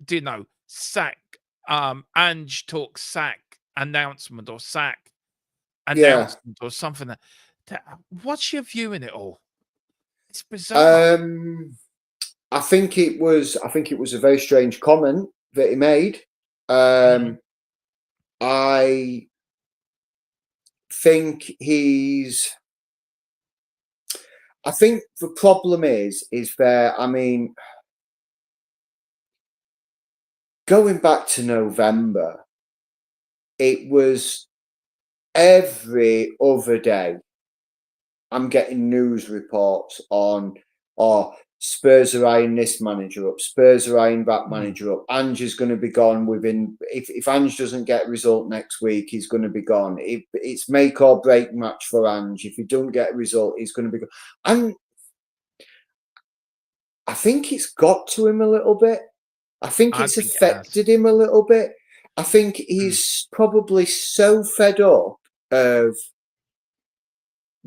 Do you know? Sack. ANGE talk sack announcement or sack announcement or something. What's your view in it all? It's bizarre. I think it was a very strange comment that he made. I think I think the problem is there. I mean, going back to November, it was every other day. I'm getting news reports on, Spurs are eyeing this manager up, Spurs are eyeing that manager up. Ange is going to be gone within. If Ange doesn't get a result next week, he's going to be gone. It's make or break match for Ange. If he don't get a result, he's going to be gone. And I think it's got to him a little bit. I think it's affected him a little bit. I think he's probably so fed up of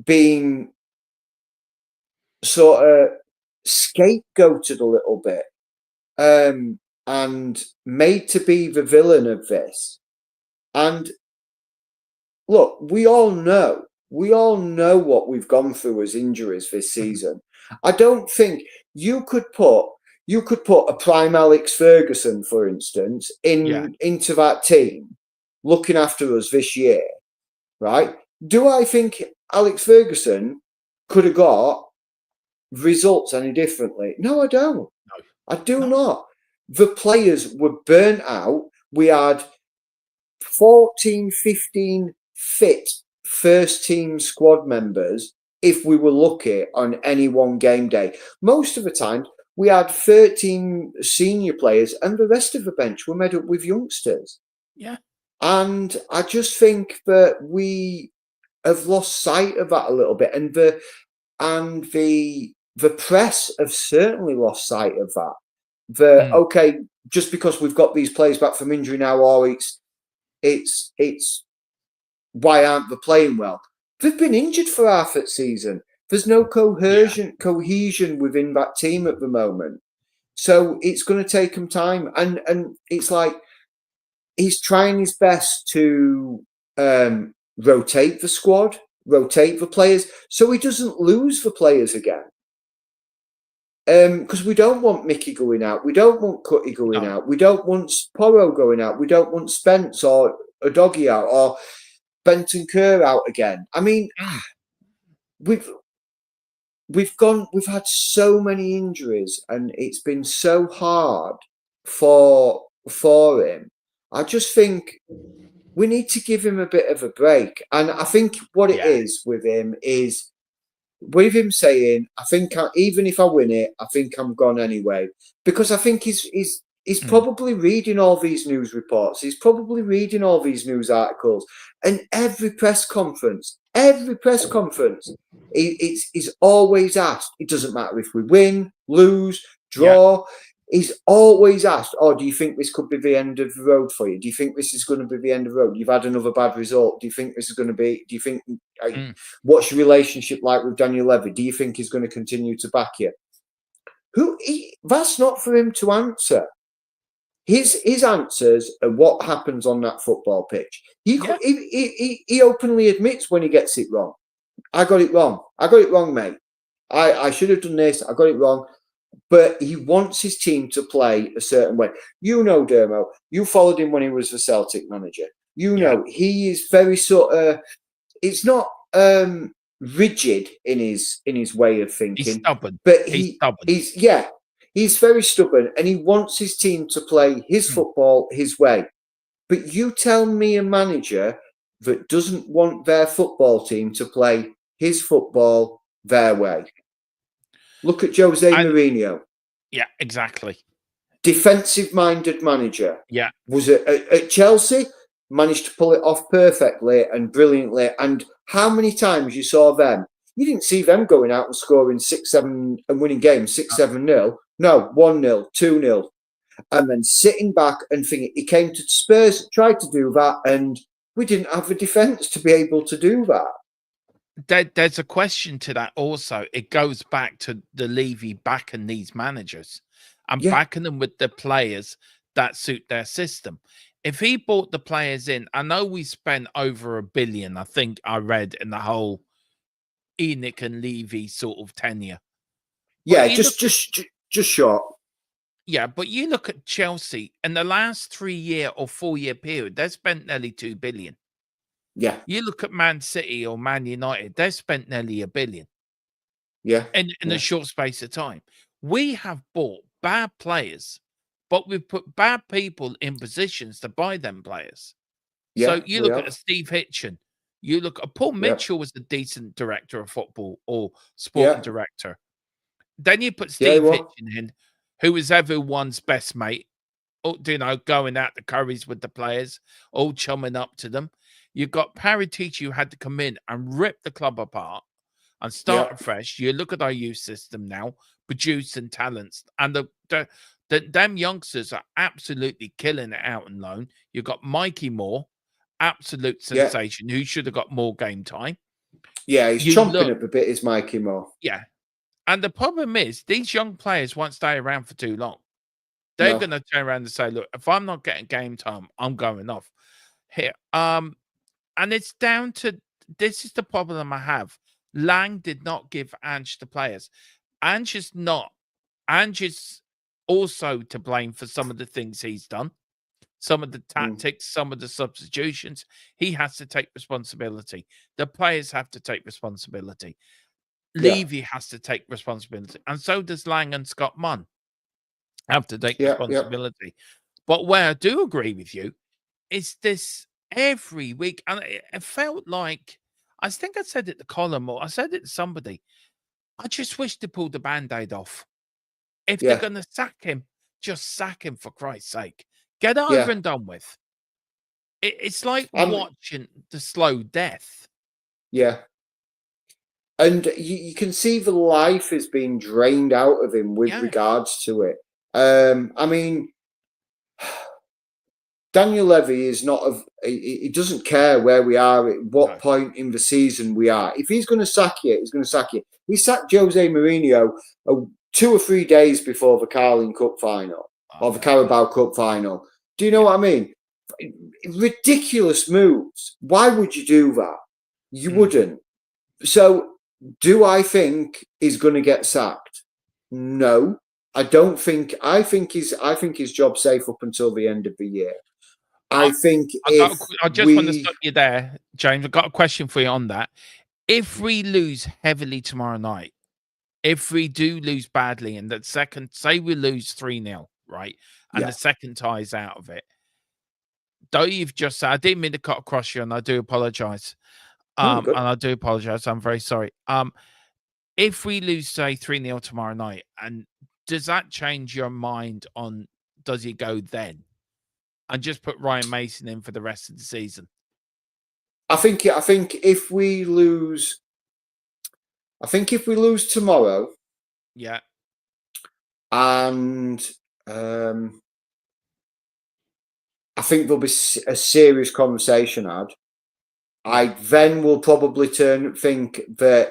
being sort of scapegoated a little bit, and made to be the villain of this. And look, we all know what we've gone through as injuries this season. I don't think you could put a prime Alex Ferguson, for instance, into that team looking after us this year, right? Do I think Alex Ferguson could have got results any differently? No, I don't. No. I do not. The players were burnt out. We had 14, 15 fit first team squad members if we were lucky on any one game day. Most of the time, we had 13 senior players and the rest of the bench were made up with youngsters. Yeah. And I just think that we have lost sight of that a little bit. And the press have certainly lost sight of that. Okay, just because we've got these players back from injury now, or it's why aren't they playing well? They've been injured for half the season. There's no cohesion within that team at the moment. So it's going to take him time. And it's like he's trying his best to rotate the squad, rotate the players, so he doesn't lose the players again. Because we don't want Mickey going out. We don't want Cutty going out. We don't want Porro going out. We don't want Spence or Doggy out or Benton Kerr out again. I mean, we've had so many injuries and it's been so hard for him. I just think we need to give him a bit of a break. And I think what it is with him is, with him saying, I think even if I win it, I think I'm gone anyway. Because I think he's probably reading all these news reports. He's probably reading all these news articles. And every press conference, he's always asked. It doesn't matter if we win, lose, draw. He's always asked, do you think this could be the end of the road for you? Do you think this is going to be the end of the road? You've had another bad result. Do you think this is going to be, what's your relationship like with Daniel Levy? Do you think he's going to continue to back you? That's not for him to answer. His answers are what happens on that football pitch. He openly admits when he gets it wrong. I got it wrong, mate. I should have done this. I got it wrong. But he wants his team to play a certain way. You know, Dermo, you followed him when he was the Celtic manager. You know, he is very sort of, it's not rigid in his way of thinking. He's stubborn. But he's very stubborn and he wants his team to play his football his way. But you tell me a manager that doesn't want their football team to play his football their way. Look at Jose Mourinho. Yeah, exactly. Defensive-minded manager. Yeah. Was at Chelsea, managed to pull it off perfectly and brilliantly. And how many times you saw them? You didn't see them going out and scoring 6-7 and winning games 6-7-0. No, 1-0, 2-0. And then sitting back and thinking, he came to Spurs, tried to do that, and we didn't have a defence to be able to do that. There's a question to that also. It goes back to the Levy backing these managers and backing them with the players that suit their system. If he brought the players in, I know we spent over $1 billion, I think I read, in the whole Enoch and Levy sort of tenure. Yeah, just short. Yeah, but you look at Chelsea in the last 3-year or 4-year period, they spent nearly $2 billion. Yeah. You look at Man City or Man United, they've spent nearly $1 billion. Yeah. in a short space of time. We have bought bad players, but we've put bad people in positions to buy them players. So Yeah. you We look at have. a Steve Hitchen, you look at Paul Yeah. Mitchell was a decent director of football or sporting Yeah. director. Then you put Yeah. Steve Well. Hitchen in, who was everyone's best mate, going out the curries with the players, all chumming up to them. You've got Paratici who had to come in and rip the club apart and start Yeah. afresh. You look at our youth system now, producing talents, and the damn youngsters are absolutely killing it out and loan. You've got Mikey Moore, absolute Yeah. sensation, who should have got more game time. Yeah. He's You chomping look, at the bit. Is Mikey Moore? yeah. And the problem is, these young players won't stay around for too long. They're No. going to turn around and say, "Look, if I'm not getting game time, I'm going off here." And it's down to this is the problem I have. Lang did not give Ange the players. Ange is not. Ange is also to blame for some of the things he's done, some of the tactics, some of the substitutions. He has to take responsibility. The players have to take responsibility. Yeah. Levy has to take responsibility, and so does Lang and Scott Munn have to take Yeah. Yeah. responsibility. But where I do agree with you is this every week, and it felt like I think I said it to Colin or I said it to somebody. I just wish they pulled the band-aid off. If they're Yeah. going to sack him, just sack him for Christ's sake. Get it over Yeah. and done with. It's like Um. watching the slow death. Yeah. And you can see the life is being drained out of him with Yeah. regards to it. I mean, Daniel Levy is not of. He doesn't care where we are at what point in the season we are. If he's going to sack you, he's going to sack you. He sacked Jose Mourinho 2 or 3 days before the Carling Cup final or the Carabao Cup final. Do you know what I mean? Ridiculous moves. Why would you do that? You wouldn't. So, do I think he's going to get sacked? No, I don't think. I think his job's safe up until the end of the year. I think I just want to stop you there, James. I've got a question for you on that. If we lose heavily tomorrow night, if we do lose badly in that second, say we lose 3-0, right? And the second ties out of it. Though you've just said, I didn't mean to cut across you, and I do apologize. And I do apologize. I'm very sorry. If we lose, say, 3-0 tomorrow night, and does that change your mind on does he go then? And just put Ryan Mason in for the rest of the season? I think if we lose, tomorrow, yeah, and I think there'll be a serious conversation had. I then will probably think that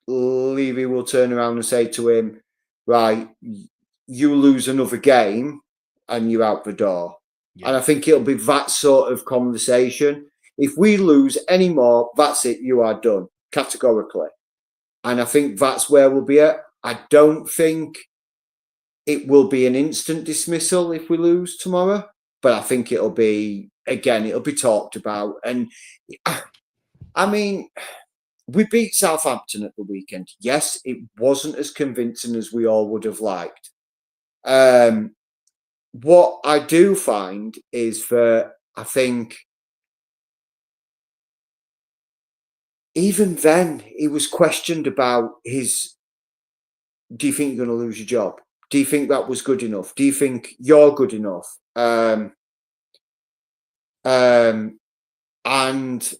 Levy will turn around and say to him, right, you lose another game and you're out the door. Yeah. And I think it'll be that sort of conversation. If we lose any more, that's it, you are done, categorically. And I think that's where we'll be at. I don't think it will be an instant dismissal if we lose tomorrow, but I think it'll be talked about. And I mean, we beat Southampton at the weekend. Yes, it wasn't as convincing as we all would have liked. What I do find is that I think even then he was questioned about his, do you think you're going to lose your job? Do you think that was good enough? Do you think you're good enough? And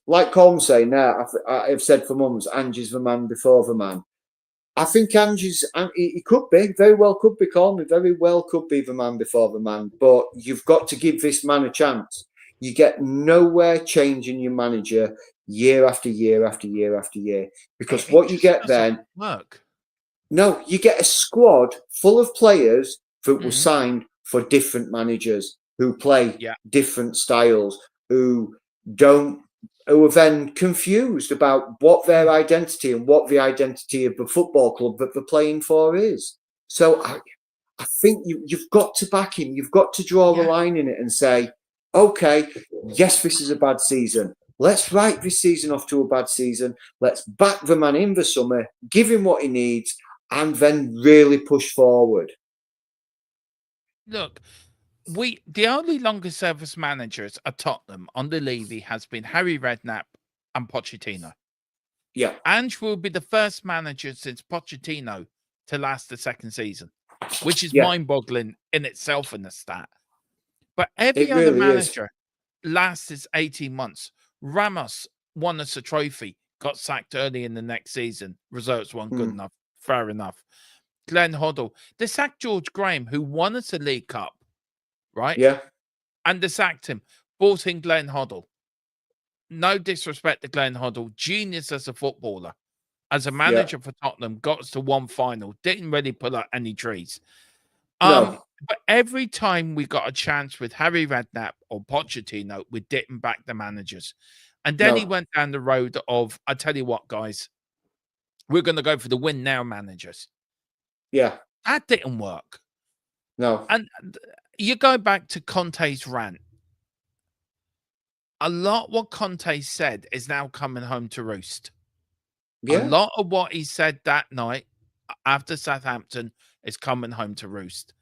like Colm's saying now, I've said for months, Ange's the man before the man. I think he could be, very well could be Colm, very well could be the man before the man. But you've got to give this man a chance. You get nowhere changing your manager year after year after year after year. Because what you get then... No, you get a squad full of players that were signed for different managers who play different styles, who are then confused about what their identity and what the identity of the football club that they're playing for is. So I think you've got to back him. You've got to draw a line in it and say, okay, yes, this is a bad season, Let's write this season off to a bad season. Let's back the man in the summer, give him what he needs, and then really push forward. Look, the only longer service managers at Tottenham under Levy has been Harry Redknapp and Pochettino. Yeah. Ange will be the first manager since Pochettino to last the second season, which is Yeah. mind-boggling in itself in the stat. But every It other really is. manager lasts 18 months. Ramos won us a trophy, got sacked early in the next season. Results weren't good enough. Fair enough. Glenn Hoddle. They sacked George Graham, who won us a League Cup, right? Yeah. And they sacked him. Brought in Glenn Hoddle. No disrespect to Glenn Hoddle. Genius as a footballer. As a manager for Tottenham, got us to one final. Didn't really pull out any trees. No. But every time we got a chance with Harry Redknapp or Pochettino, we didn't back the managers. And then he went down the road of, I tell you what, guys, we're going to go for the win now managers. Yeah. That didn't work. No. And you go back to Conte's rant. A lot what Conte said is now coming home to roost. Yeah. A lot of what he said that night after Southampton is coming home to roost.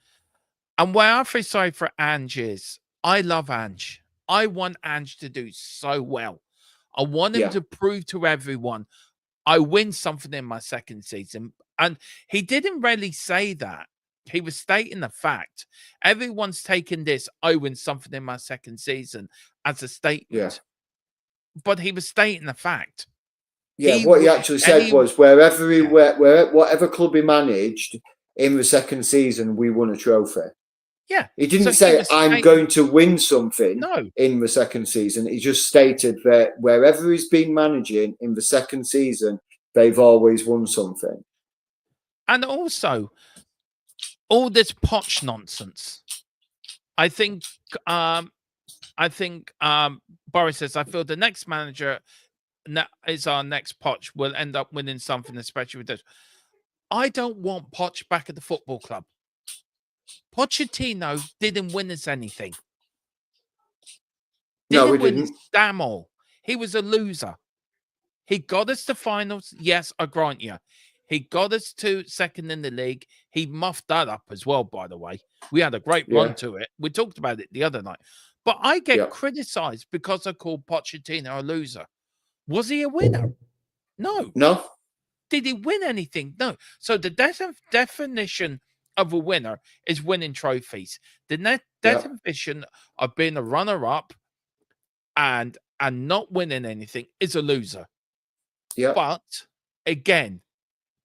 And where I feel sorry for Ange is, I love Ange. I want Ange to do so well. I want him to prove to everyone, I win something in my second season. And he didn't really say that. He was stating the fact. Everyone's taken this, I win something in my second season, as a statement. But he was stating the fact. Yeah, what he actually said was whatever club he managed in the second season, we won a trophy. Yeah. He didn't say, I'm going to win something in the second season. He just stated that wherever he's been managing in the second season, they've always won something. And also, all this Poch nonsense. I think Boris says, I feel the next manager is our next Poch will end up winning something, especially with this. I don't want Poch back at the football club. Pochettino didn't win us anything. No, we didn't. Damn all. He was a loser. He got us to finals. Yes, I grant you. He got us to second in the league. He muffed that up as well, by the way. We had a great run to it. We talked about it the other night. But I get criticized because I called Pochettino a loser. Was he a winner? No. No. Did he win anything? No. So the definition of a winner is winning trophies. The definition of being a runner-up and not winning anything is a loser. Yeah. But again,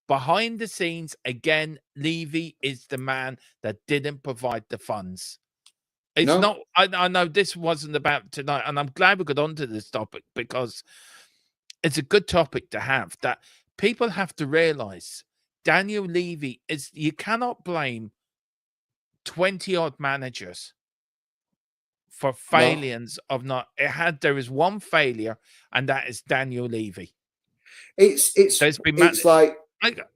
behind the scenes, again, Levy is the man that didn't provide the funds. It's not. I know this wasn't about tonight, and I'm glad we got onto this topic because it's a good topic to have. That people have to realize Daniel Levy is. You cannot blame 20-odd managers for failures of not. There is one failure, and that is Daniel Levy. It's like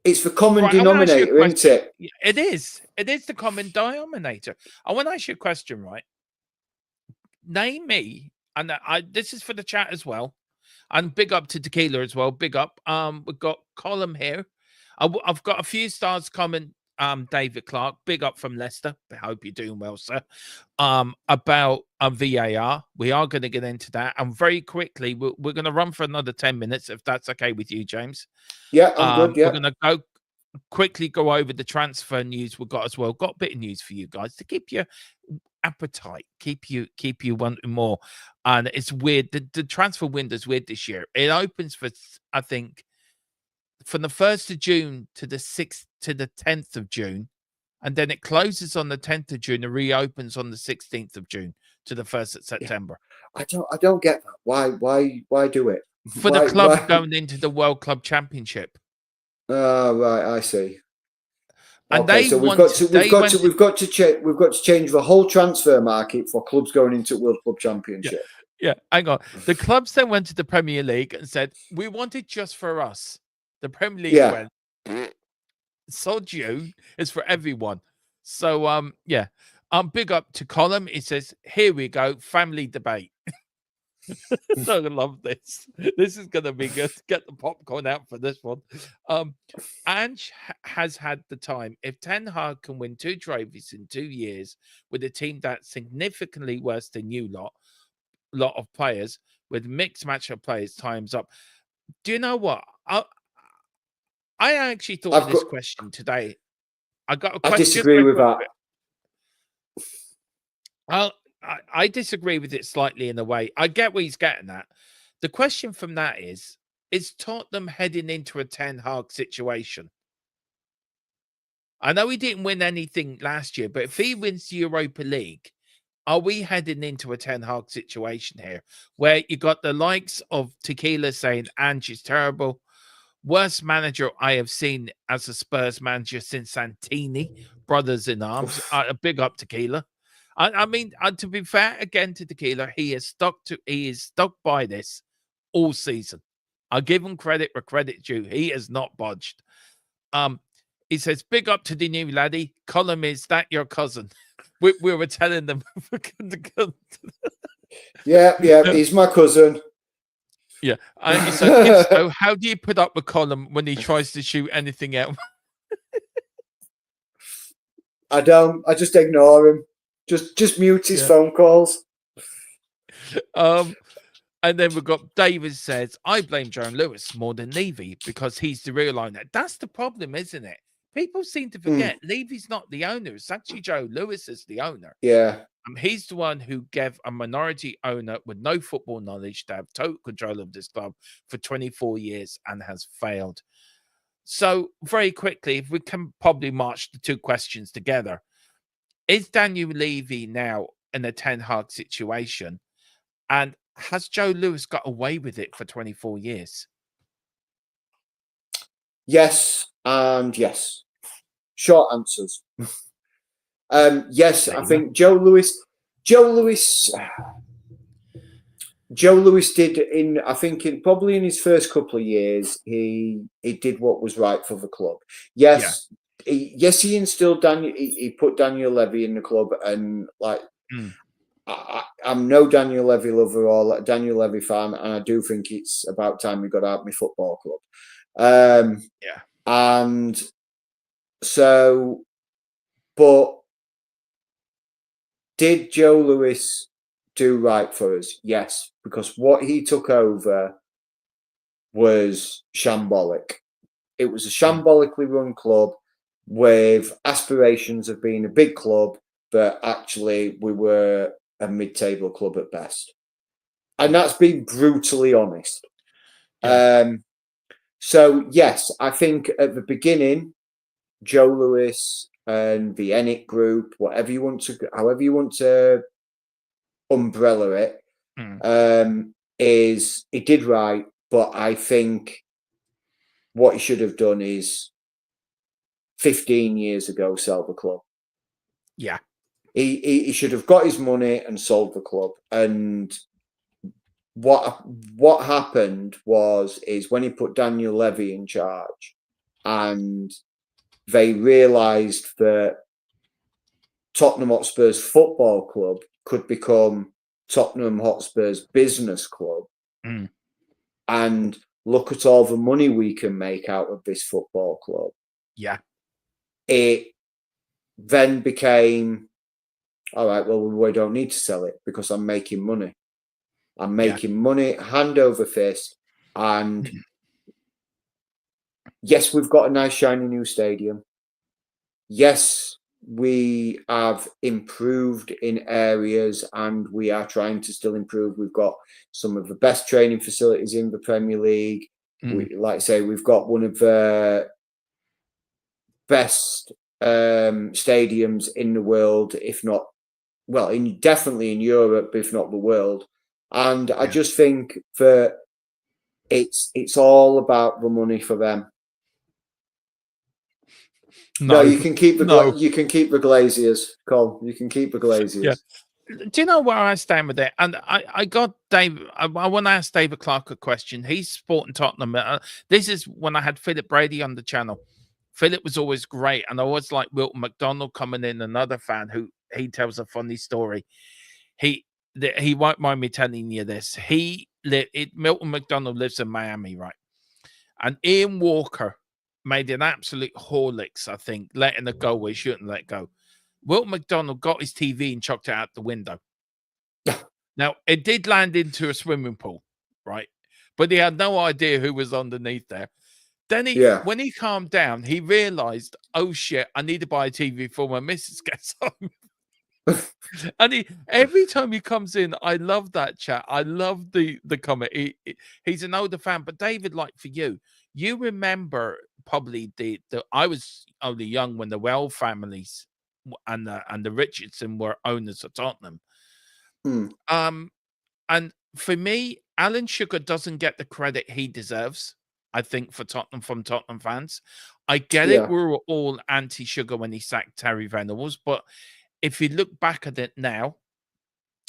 it's the common denominator, isn't it? It is. It is the common denominator. I want to ask you a question, right? Name me, and this is for the chat as well. And big up to Tequila as well. Big up. We've got Column here. I've got a few stars coming. David Clark, big up from Leicester. I hope you're doing well, sir. About VAR, we are going to get into that, and very quickly we're going to run for another 10 minutes, if that's okay with you, James. Yeah, I'm good. Yeah, we're going to quickly go over the transfer news we've got as well. Got a bit of news for you guys to keep your appetite, keep you wanting more. And it's weird. The transfer window is weird this year. It opens for, I think, from the 1st of June to the 6th to the 10th of June, and then it closes on the 10th of June and reopens on the 16th of June to the 1st of September. I don't get that. Why do it? For the club going into the World Club Championship. Oh, right, I see. And okay, so we've got to change the whole transfer market for clubs going into World Club Championship. Yeah, hang on. The clubs then went to the Premier League and said, we want it just for us. The Premier League went, sod you, it's for everyone. So, big up to Colin. He says, here we go, family debate. I love this. This is going to be good. Get the popcorn out for this one. Ange has had the time. If Ten Hag can win 2 trophies in 2 years with a team that's significantly worse than you lot of players with mixed match of players, time's up. Do you know what? I actually thought of this question today. I got a question. I disagree with that. I disagree with it slightly in a way. I get where he's getting at. The question from that is Tottenham heading into a Ten Hag situation? I know he didn't win anything last year, but if he wins the Europa League, are we heading into a Ten Hag situation here where you got the likes of Tequila saying Ange is terrible, worst manager I have seen as a Spurs manager since Santini, brothers in arms. A big up Tequila. I mean, to be fair again to Tequila, he is stuck by this all season. I'll give him credit where credit due. He has not budged. He says, big up to the new laddie. Column, is that your cousin? We were telling them. Yeah, he's my cousin. Yeah. So how do you put up with Column when he tries to shoot anything out? I don't. I just ignore him. Just mute his phone calls. And then we've got David says, I blame Joe Lewis more than Levy because he's the real owner. That's the problem, isn't it? People seem to forget Levy's not the owner. It's actually Joe Lewis is the owner. Yeah. He's the one who gave a minority owner with no football knowledge to have total control of this club for 24 years and has failed. So very quickly, if we can probably march the 2 questions together. Is Daniel Levy now in a Ten Hag situation? And has Joe Lewis got away with it for 24 years? Yes and yes. Short answers. Yes, I think Joe Lewis did probably in his first couple of years, he did what was right for the club. Yes. Yeah. He instilled Daniel. He put Daniel Levy in the club, and like I'm no Daniel Levy lover or Daniel Levy fan, and I do think it's about time we got out of my football club. And so, but did Joe Lewis do right for us? Yes, because what he took over was shambolic. It was a shambolically run club with aspirations of being a big club, but actually we were a mid-table club at best. And that's being brutally honest. Yeah. So, yes, I think at the beginning, Joe Lewis and the Ennick group, however you want to umbrella it, is he did right, but I think what he should have done is 15 years ago sell the club. Yeah. He should have got his money and sold the club. And what happened is when he put Daniel Levy in charge and they realised that Tottenham Hotspur's football club could become Tottenham Hotspur's business club. And look at all the money we can make out of this football club. Yeah. It then became, all right, well, we don't need to sell it because I'm making money. I'm making money hand over fist. And yes, we've got a nice, shiny new stadium. Yes, we have improved in areas and we are trying to still improve. We've got some of the best training facilities in the Premier League. Like I say, we've got one of the best stadiums in the world, if not, well, definitely in Europe, if not the world. And I just think that it's all about the money for them. No, you can keep the you can keep the Glaziers, Cole. You can keep the Glaziers. Yeah. Do you know where I stand with it? And I got Dave. I want to ask David Clark a question. He's supporting Tottenham. This is when I had Philip Brady on the channel. Philip was always great, and I always like Wilton McDonald coming in, another fan who he tells a funny story. he won't mind me telling you this. Milton McDonald lives in Miami, right? And Ian Walker made an absolute Horlicks, I think, letting it go where he shouldn't let go. Milton McDonald got his TV and chucked it out the window. Now, it did land into a swimming pool, right? But he had no idea who was underneath there. Then when he calmed down, he realized, oh shit, I need to buy a TV before my missus gets home. And every time he comes in, I love that chat. I love the comment. He's an older fan, but David, like for you remember probably I was only young when the Well families and the Richardson were owners of Tottenham. And for me, Alan Sugar doesn't get the credit he deserves, I think, from Tottenham fans. I get it. We were all anti-Sugar when he sacked Terry Venables, but if you look back at it now,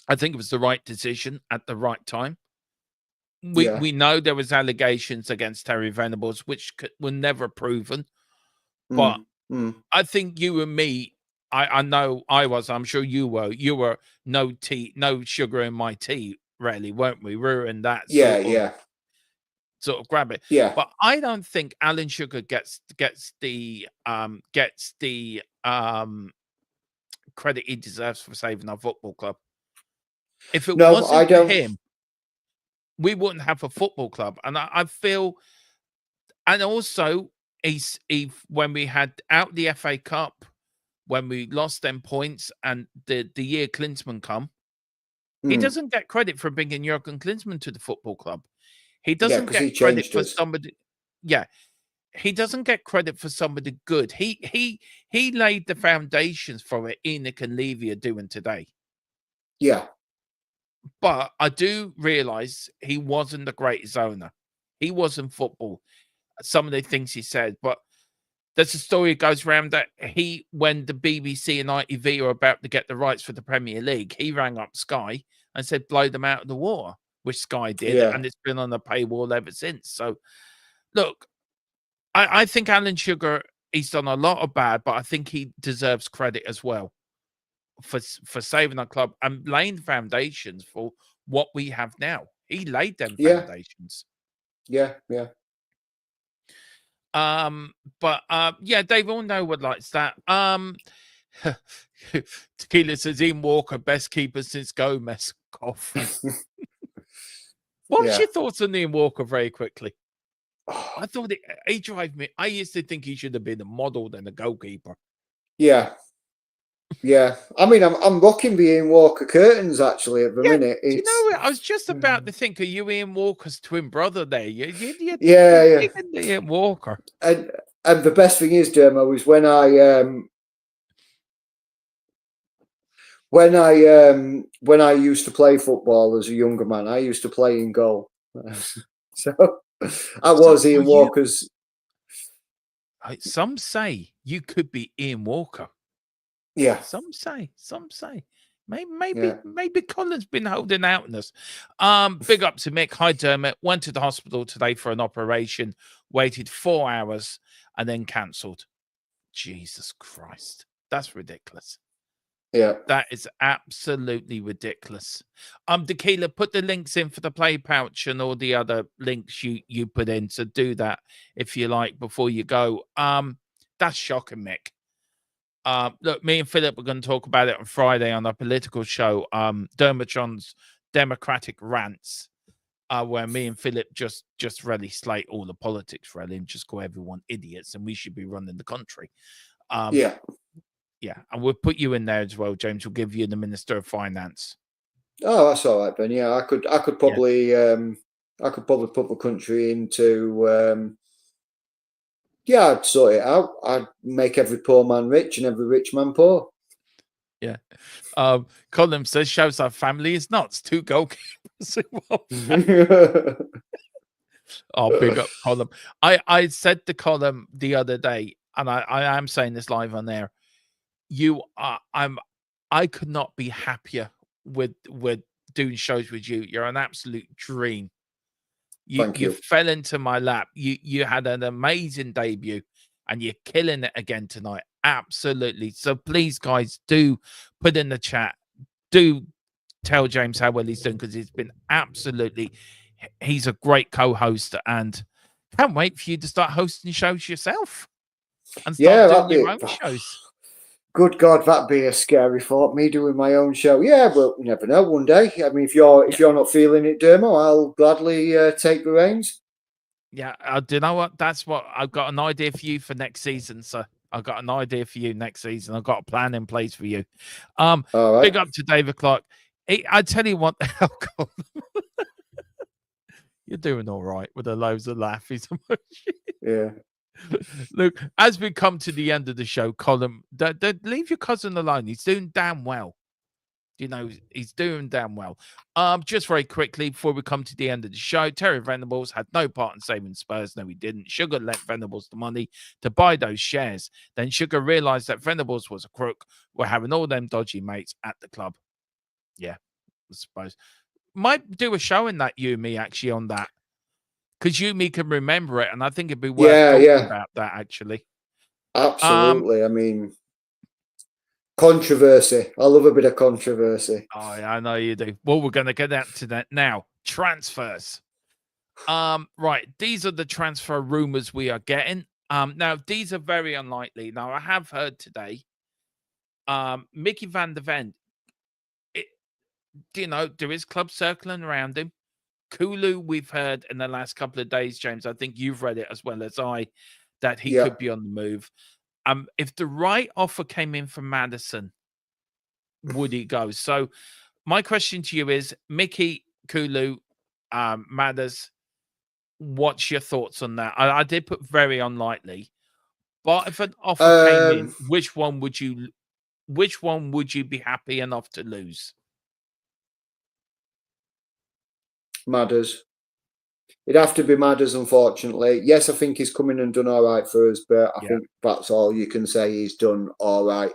I think it was the right decision at the right time. We know there was allegations against Terry Venables, which were never proven. But I think you and me, I know I was, I'm sure you were no sugar in my tea, really, weren't we? We were in that sort of grab it. Yeah. But I don't think Alan Sugar gets the credit he deserves for saving our football club. If it wasn't for him, we wouldn't have a football club. And I feel, and also when we had out the FA Cup, when we lost them points, and the year Klinsmann come, he doesn't get credit for bringing Jurgen Klinsmann to the football club. He doesn't get credit for somebody. Yeah. He doesn't get credit for somebody good. He laid the foundations for it Enoch and Levy are doing today. Yeah. But I do realize he wasn't the greatest owner. He wasn't football. Some of the things he said, but there's a story that goes around that when the BBC and ITV are about to get the rights for the Premier League, he rang up Sky and said, blow them out of the water, which Sky did. And it's been on the paywall ever since. So look, I think Alan Sugar, he's done a lot of bad, but I think he deserves credit as well for saving our club and laying the foundations for what we have now. He laid them foundations. Yeah. Dave Allnowood likes that. Tequila says Ian Walker, best keeper since Gomez. Cough. What's your thoughts on Ian Walker very quickly? I thought he drive me. I used to think he should have been a model than a goalkeeper. Yeah. I mean, I'm rocking the Ian Walker curtains actually at the minute. Do you know what? I was just about to think, are you Ian Walker's twin brother there? Yeah. Ian Walker. And the best thing is, Dermo, is when I used to play football as a younger man, I used to play in goal. So I was Ian Walker's. Some say you could be Ian Walker. Yeah. Some say. Maybe Colin's been holding out on us. Big up to Mick. Hi, Dermot. Went to the hospital today for an operation, waited 4 hours, and then cancelled. Jesus Christ. That's ridiculous. Yeah. That is absolutely ridiculous. Tequila, put the links in for the play pouch and all the other links you put in. So do that if you like before you go. That's shocking, Mick. Look, me and Philip are going to talk about it on Friday on our political show, Dermotron's Democratic Rants, where me and Philip just really slate all the politics, really, and just call everyone idiots, and we should be running the country. Yeah, and we'll put you in there as well, James. We'll give you the Minister of Finance. Oh, that's all right, Ben. Yeah, I could probably put the country into. I'd sort it out. I'd make every poor man rich and every rich man poor. Yeah. Colin says, shows our family is nuts. 2 goalkeepers. Oh, big up Colin. I said to Colin the other day, and I am saying this live on there. I could not be happier with doing shows with you. You're an absolute dream. You fell into my lap. You had an amazing debut, and you're killing it again tonight. Absolutely. So please, guys, do put in the chat. Do tell James how well he's doing, because he's been absolutely. He's a great co-host, and can't wait for you to start hosting shows yourself and start doing your own shows. Good God, that'd be a scary thought. Me doing my own show. Yeah, but you never know. One day, I mean, if you're not feeling it, Dermo, I'll gladly take the reins. Yeah, do you know what? That's what I've got an idea for you for next season, sir. I've got an idea for you next season. I've got a plan in place for you. All right. Big up to David Clark. I tell you what, oh God. You're doing all right with the loads of laughies. Yeah. Look, as we come to the end of the show, Colin, leave your cousin alone. He's doing damn well. You know, he's doing damn well. Just very quickly before we come to the end of the show, Terry Venables had no part in saving Spurs. No, he didn't. Sugar lent Venables the money to buy those shares. Then Sugar realized that Venables was a crook. We're having all them dodgy mates at the club. Yeah, I suppose. Might do a show in that, you and me, actually, on that. Because you and me can remember it, and I think it'd be worth talking about that, actually. Absolutely. I mean, controversy. I love a bit of controversy. Oh, yeah, I know you do. Well, we're going to get to that now. Transfers. Right. These are the transfer rumors we are getting. Now, these are very unlikely. Now, I have heard today, Mickey van der Ven, you know, there is club circling around him. Kulu, we've heard in the last couple of days, James, I think you've read it as well as I, that he could be on the move. If the right offer came in from Madison, would he go? So my question to you is, Mickey, Kulu, Madders, what's your thoughts on that? I did put very unlikely, but if an offer came in, which one would you be happy enough to lose? Madders. It'd have to be Madders, unfortunately. Yes, I think he's come in and done all right for us, but I think that's all you can say. He's done all right.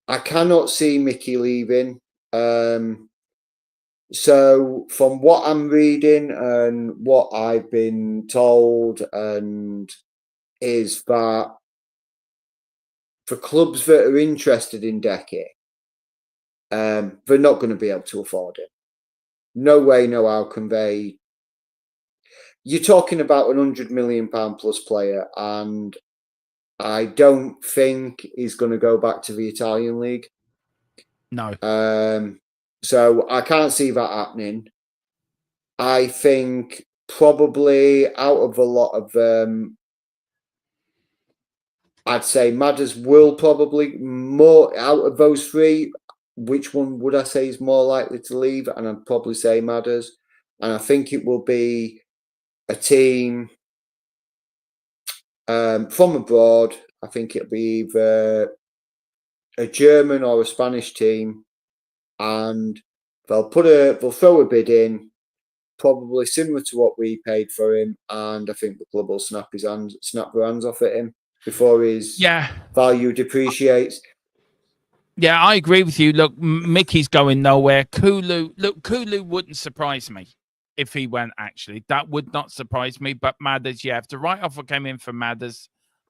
I cannot see Mickey leaving. So from what I'm reading and what I've been told, and is that for clubs that are interested in Decky, they're not going to be able to afford it. No way, no how can they. You're talking about £100 million plus player, and I don't think he's going to go back to the Italian league. No. So I can't see that happening. I think probably out of a lot of I'd say Madders will probably more out of those three. Which one would I say is more likely to leave? And I'd probably say Madders. And I think it will be a team from abroad. I think it'll be either a German or a Spanish team, and they'll throw a bid in, probably similar to what we paid for him, and I think the club will snap their hands off at him before his value depreciates. Yeah, I agree with you. Look, Mickey's going nowhere. Kulu wouldn't surprise me if he went, actually. That would not surprise me. But Madders, if the right offer came in for Madders,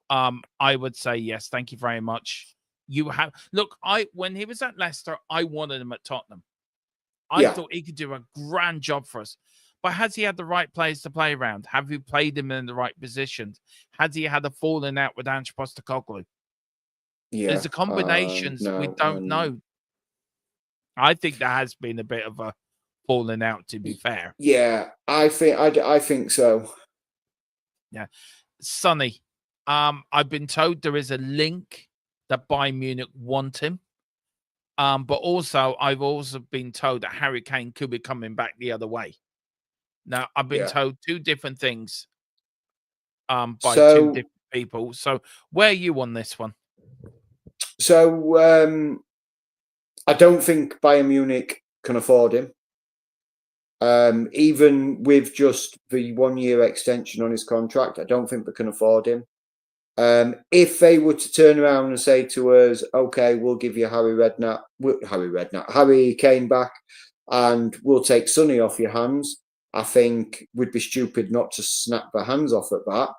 I would say yes, thank you very much. When he was at Leicester, I wanted him at Tottenham. I thought he could do a grand job for us. But has he had the right players to play around? Have we played him in the right positions? Has he had a falling out with Ange Postecoglou? There's a combinations we don't know. I think there has been a bit of a falling out, to be fair. Yeah, I think so. Yeah. Sonny, I've been told there is a link that Bayern Munich want him. But also I've also been told that Harry Kane could be coming back the other way. Now, I've been told two different things by two different people. So where are you on this one? So I don't think Bayern Munich can afford him. Even with just the 1 year extension on his contract, I don't think they can afford him. If they were to turn around and say to us, okay, we'll give you Harry Kane back, and we'll take Sonny off your hands, I think we'd be stupid not to snap their hands off at that.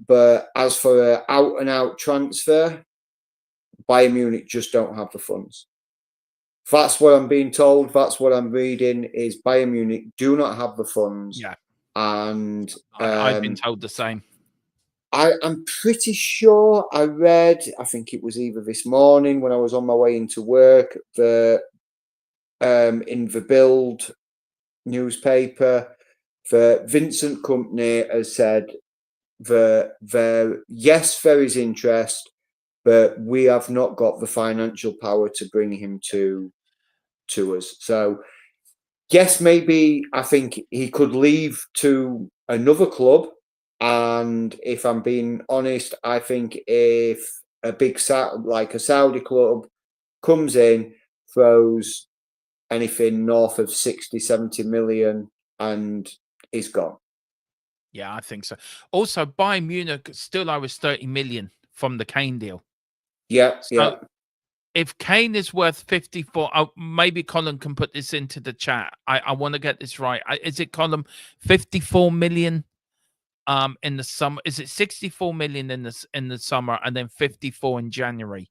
But as for an out-and-out transfer, Bayern Munich just don't have the funds. That's what I'm being told. That's what I'm reading. Is Bayern Munich do not have the funds, Yeah, and I've been told the same. I'm pretty sure I read. I think it was either this morning when I was on my way into work. In the Bild newspaper, the Vincent Company has said that yes, there is interest, but we have not got the financial power to bring him to us. So yes, maybe I think he could leave to another club. And if I'm being honest, I think if a big like a Saudi club comes in, throws anything north of 60, 70 million and is gone. Yeah, I think so. Also, Bayern Munich still owes 30 million from the Kane deal. Yeah, yeah. So if Kane is worth 54, maybe Colin can put this into the chat. I want to get this right. Is it, Colin, 54 million in the summer? Is it 64 million in the summer and then 54 in January?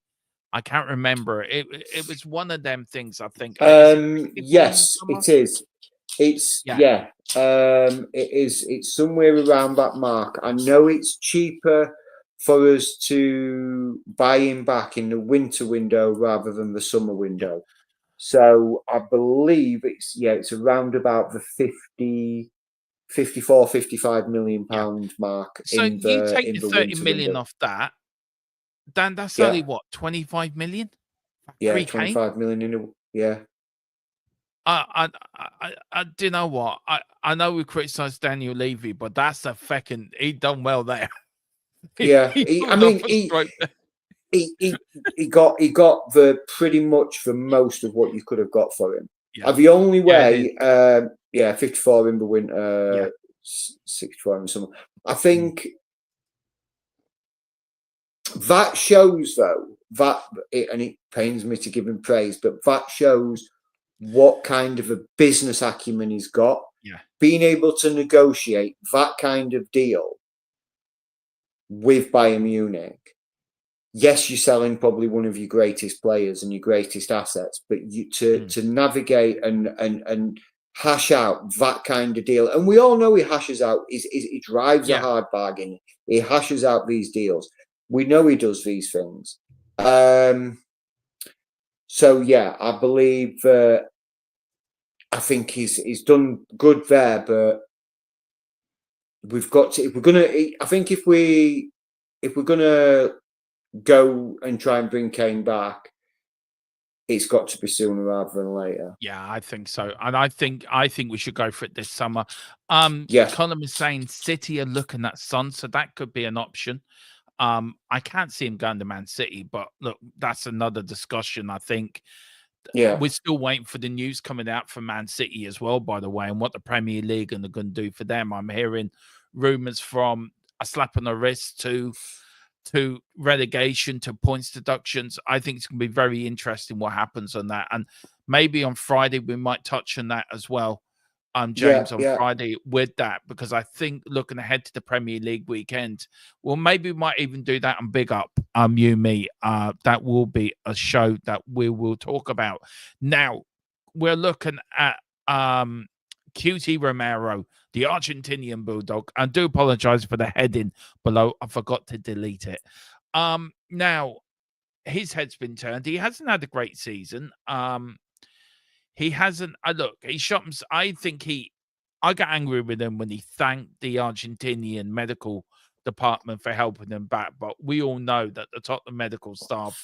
I can't remember. It was one of them things, I think. Yes, it is. It's yeah. It is. It's somewhere around that mark. I know it's cheaper for us to buy him back in the winter window rather than the summer window. So I believe it's around about the 54, 55 million pound mark So in you the take the 30 winter million window. off that, then that's Yeah, only what, 25 million? yeah, Free Kane? 25 million in a yeah. I do you know what? I know we criticized Daniel Levy, but that's a fucking he done well there. Yeah, He I pulled mean, off a stroke there. he got the pretty much the most of what you could have got for him. Yeah. The only Yeah, it way, 54 in the winter, Yeah. 64 in the summer. I think that shows though and it pains me to give him praise, but that shows what kind of a business acumen he's got. Yeah. Being able to negotiate that kind of deal with Bayern Munich. Yes, you're selling probably one of your greatest players and your greatest assets, but to navigate and hash out that kind of deal, and we all know he hashes out. He drives a hard bargain. He hashes out these deals. We know he does these things. So yeah, I believe I think he's done good there, but we've got to if we're gonna. I think if we're gonna go and try and bring Kane back, it's got to be sooner rather than later. Yeah, I think so. And I think we should go for it this summer. Yeah. Colin was saying City are looking at Son, so that could be an option. I can't see him going to Man City, but look, that's another discussion. I think we're still waiting for the news coming out from Man City as well, by the way, and what the Premier League are going to do for them. I'm hearing rumors from a slap on the wrist to relegation to points deductions. I think it's going to be very interesting what happens on that. And maybe on Friday, we might touch on that as well. James, on Friday with that, because I think looking ahead to the Premier League weekend, well, maybe we might even do that and big up you, me. That will be a show that we will talk about. Now, we're looking at QT Romero, the Argentinian Bulldog. I do apologize for the heading below. I forgot to delete it. Now, his head's been turned. He hasn't had a great season. He hasn't. Look, he shot him. I got angry with him when he thanked the Argentinian medical department for helping him back. But we all know that the top of the medical staff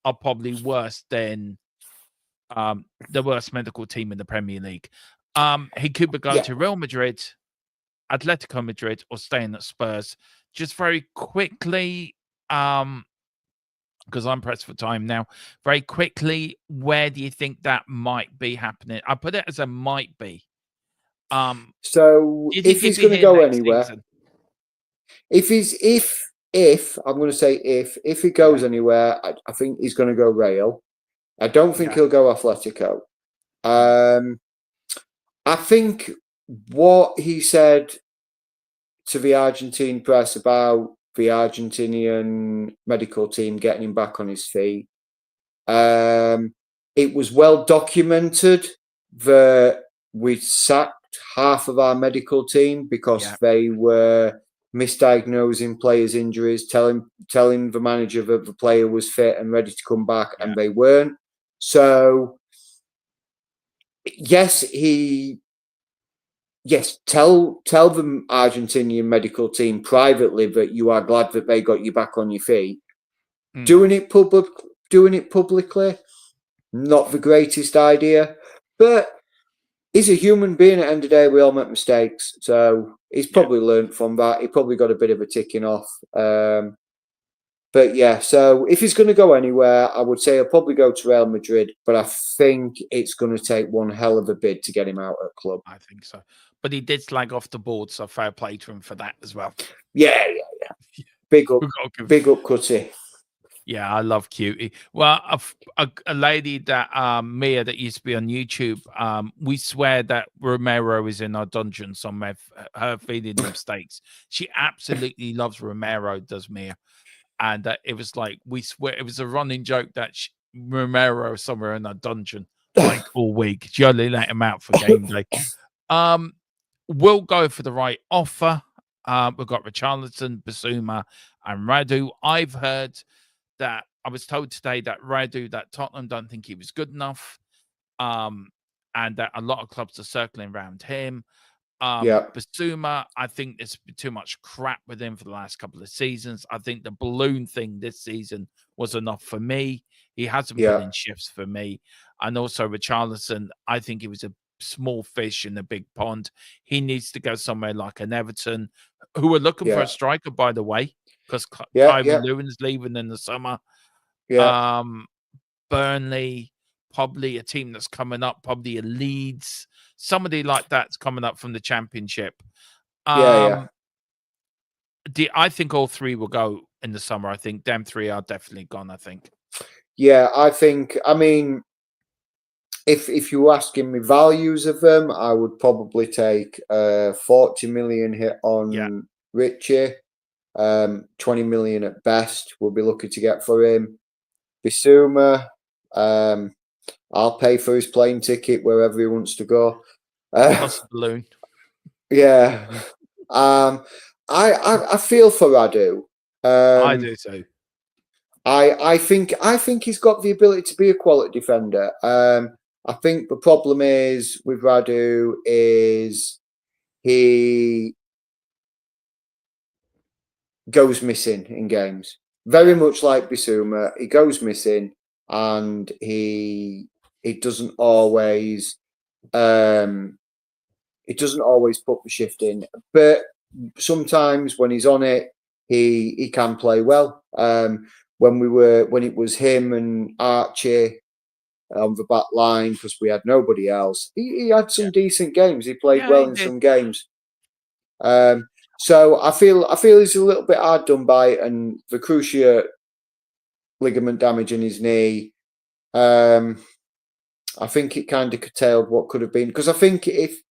are probably worse than the worst medical team in the Premier League. He could be going to Real Madrid, Atletico Madrid, or staying at Spurs. Just very quickly, because I'm pressed for time now. Very quickly, where do you think that might be happening? I put it as a might be. So if he's going to go anywhere, if I'm going to say if he goes anywhere, I think he's going to go Real. I don't think he'll go Atletico. I think what he said to the Argentine press about the Argentinian medical team getting him back on his feet, it was well documented that we sacked half of our medical team because they were misdiagnosing players' injuries, telling the manager that the player was fit and ready to come back, and they weren't. So, yes, tell the Argentinian medical team privately that you are glad that they got you back on your feet. Doing it publicly, not the greatest idea, but he's a human being. At the end of the day, we all make mistakes, so he's probably learned from that. He probably got a bit of a ticking off. But yeah, so if he's going to go anywhere, I would say he'll probably go to Real Madrid, but I think it's going to take one hell of a bid to get him out at club. I think so. But he did slag off the board, so fair play to him for that as well. Yeah. Big up, Cutty. Yeah, I love Cutie. Well, a lady that Mia that used to be on YouTube, we swear that Romero is in our dungeons somewhere. Her feeding them steaks. She absolutely loves Romero, does Mia, and it was like we swear it was a running joke that Romero is somewhere in our dungeon like all week. She only let him out for game day. We'll go for the right offer. We've got Richarlison, Basuma, and Radu. I've heard that I was told today that Radu, that Tottenham don't think he was good enough, and that a lot of clubs are circling around him. Basuma, I think there's been too much crap with him for the last couple of seasons. I think the balloon thing this season was enough for me. He hasn't put in shifts for me. And also Richarlison, I think he was a small fish in a big pond. He needs to go somewhere like an Everton, who are looking for a striker, by the way, because Kyrie Lewin's leaving in the summer. Burnley, probably a team that's coming up, probably a Leeds, somebody like that's coming up from the Championship. I think all three will go in the summer. I think them three are definitely gone, I think. Yeah, I mean, if you were asking me values of them, I would probably take 40 million hit on Richie. 20 million at best we'll be looking to get for him. Bissouma, I'll pay for his plane ticket wherever he wants to go. Plus balloon. Yeah. I feel for Radu. I do too. I think he's got the ability to be a quality defender. I think the problem is with Radu is he goes missing in games. Very much like Bissouma, he goes missing and he doesn't always put the shift in. But sometimes when he's on it, he can play well. When it was him and Archie on the back line because we had nobody else, he had some decent games. He played well in some games. So I feel he's a little bit hard done by, and the cruciate ligament damage in his knee. I think it kind of curtailed what could have been, because I think if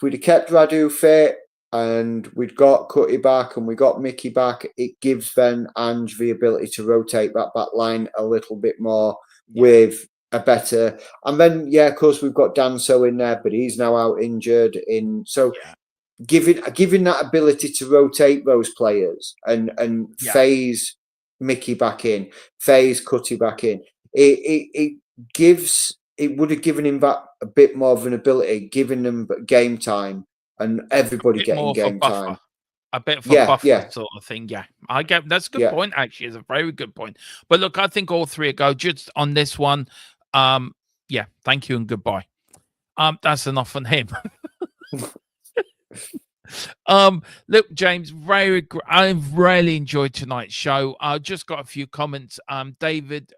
we'd have kept Radu fit and we'd got Cutty back and we got Mickey back, it gives then Ange the ability to rotate that back line a little bit more with a better. And then of course we've got Danso in there, but he's now out injured. Giving that ability to rotate those players and phase Mickey back in, phase Cutty back in, it would have given him that a bit more of an ability, giving them game time and everybody getting game time. A bit of a buffer sort of thing. Yeah, I get that's a good point. Actually, it's a very good point. But look, I think all three go just on this one. Thank you and goodbye. That's enough on him. Look, James, I've really enjoyed tonight's show. I just got a few comments. David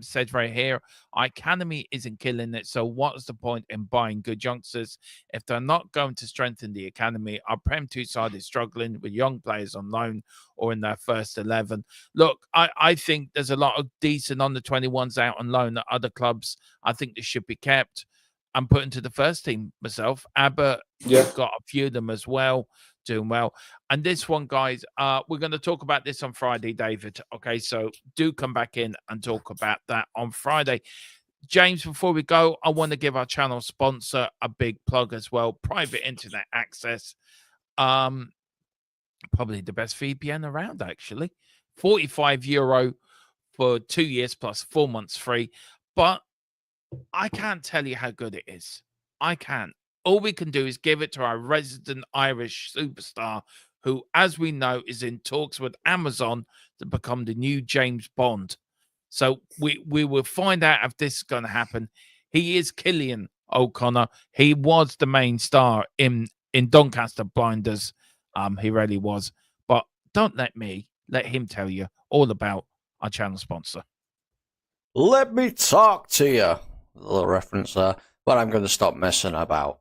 said right here, our academy isn't killing it, so what's the point in buying good youngsters if they're not going to strengthen the academy? Our Prem 2 side is struggling with young players on loan or in their first 11. Look, I think there's a lot of decent under 21s out on loan at other clubs. I think they should be kept. I'm put into the first team myself. Abbott, we've got a few of them as well, doing well. And this one, guys, we're going to talk about this on Friday, David. Okay, so do come back in and talk about that on Friday. James, before we go, I want to give our channel sponsor a big plug as well. Private internet access. Probably the best VPN around, actually. €45 for 2 years plus 4 months free. But I can't tell you how good it is. I can't. All we can do is give it to our resident Irish superstar, who, as we know, is in talks with Amazon to become the new James Bond. So we will find out if this is going to happen. He is Killian O'Connor. He was the main star in Doncaster Blinders. He really was. But don't let him tell you all about our channel sponsor. Let me talk to you. A little reference there. But I'm going to stop messing about.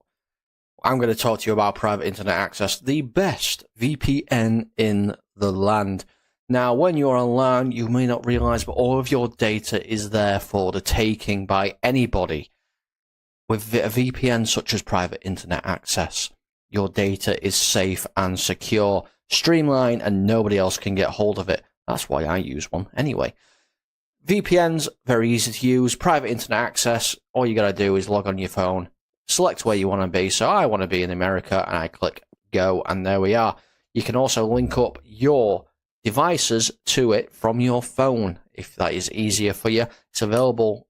I'm going to talk to you about private internet access, the best VPN in the land. Now, when you're online, you may not realize, but all of your data is there for the taking by anybody. With a VPN such as private internet access, your data is safe and secure, streamlined, and nobody else can get hold of it. That's why I use one anyway. VPN's very easy to use. Private internet access, all you got to do is log on your phone, select where you want to be. So I want to be in America, and I click go, and there we are. You can also link up your devices to it from your phone if that is easier for you. It's available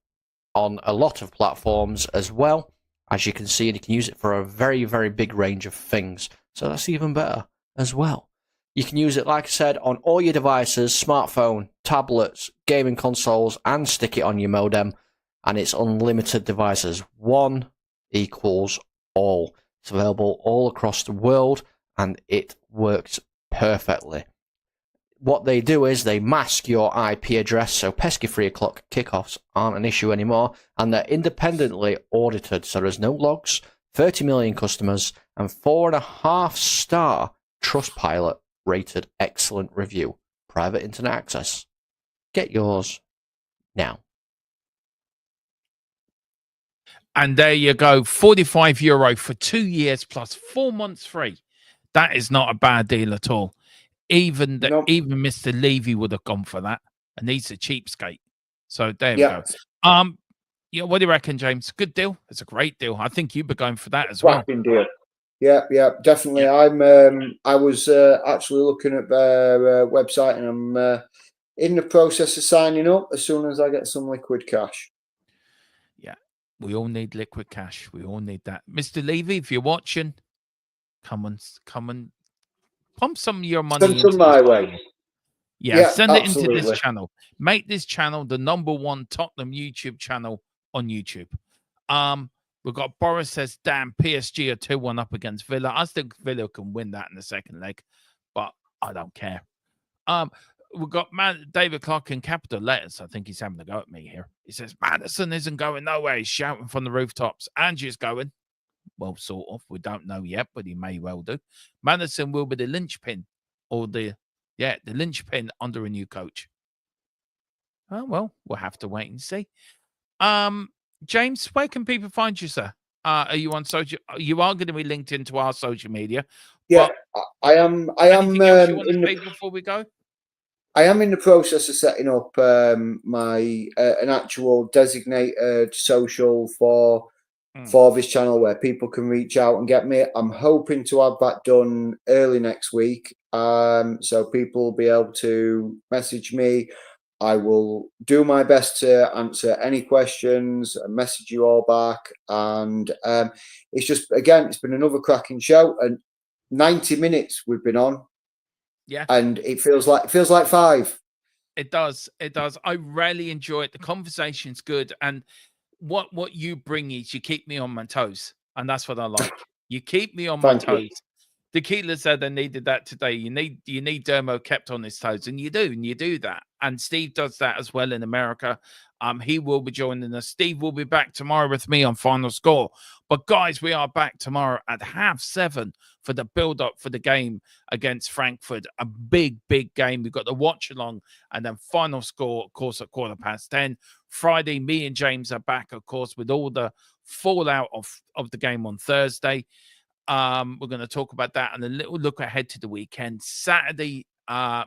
on a lot of platforms as well. As you can see, and you can use it for a very, very big range of things. So that's even better as well. You can use it, like I said, on all your devices, smartphone, tablets, gaming consoles, and stick it on your modem. And it's unlimited devices. One equals all. It's available all across the world, and it works perfectly. What they do is they mask your IP address, so pesky 3 o'clock kickoffs aren't an issue anymore, and they're independently audited, so there's no logs, 30 million customers, and 4.5-star Trustpilot rated excellent review. Private internet access. Get yours now. And there you go, €45 for 2 years plus 4 months free. That is not a bad deal at all. Even Mr. Levy would have gone for that, and he's a cheapskate. So there we go. Yeah, what do you reckon, James? Good deal. It's a great deal. I think you'd be going for that as well. Deal. Yeah, definitely. Yeah. I was actually looking at their website, and I'm in the process of signing up as soon as I get some liquid cash. Yeah, we all need liquid cash. We all need that. Mr. Levy, if you're watching, come and pump some of your money into my way. Yeah, send absolutely. it into this channel. Make this channel the #1 Tottenham YouTube channel on YouTube. We've got Boris says, damn, PSG are 2-1 up against Villa. I think Villa can win that in the second leg, but I don't care. We've got David Clark in capital letters. I think he's having a go at me here. He says, Maddison isn't going nowhere. He's shouting from the rooftops. Angie's going. Well, sort of. We don't know yet, but he may well do. Madison will be the linchpin, or the linchpin under a new coach. Oh, well, we'll have to wait and see. James, where can people find you, sir? Are you on social? You are going to be linked into our social media. Yeah, I am. Before we go, I am in the process of setting up my an actual designated social for this channel where people can reach out and get me. I'm hoping to have that done early next week, so people will be able to message me. I will do my best to answer any questions and message you all back. And it's just, again, it's been another cracking show, and 90 minutes we've been on. Yeah, and it feels like 5. It does. I really enjoy it. The conversation's good, and what you bring is you keep me on my toes, and that's what I like. You keep me on my toes. Tequila said I needed that today. You need Dermo kept on his toes, and you do that. And Steve does that as well in America. He will be joining us. Steve will be back tomorrow with me on Final Score. But guys, we are back tomorrow at 7:30 for the build-up for the game against Frankfurt. A big, big game. We've got the watch along, and then Final Score, of course, at 10:15. Friday, me and James are back, of course, with all the fallout of the game on Thursday. We're going to talk about that and a little look ahead to the weekend. Saturday,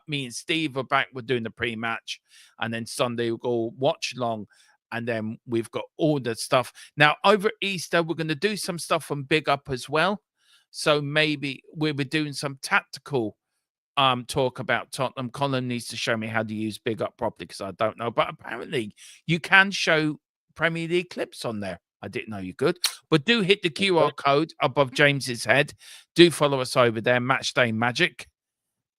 me and Steve are back. We're doing the pre-match, and then Sunday we'll go watch along And then we've got all the stuff. Now, over Easter, we're going to do some stuff on Big Up as well. So maybe we'll be doing some tactical talk about Tottenham. Colin needs to show me how to use Big Up properly because I don't know. But apparently, you can show Premier League clips on there. I didn't know you could. But do hit the QR code above James's head. Do follow us over there, Matchday Magic.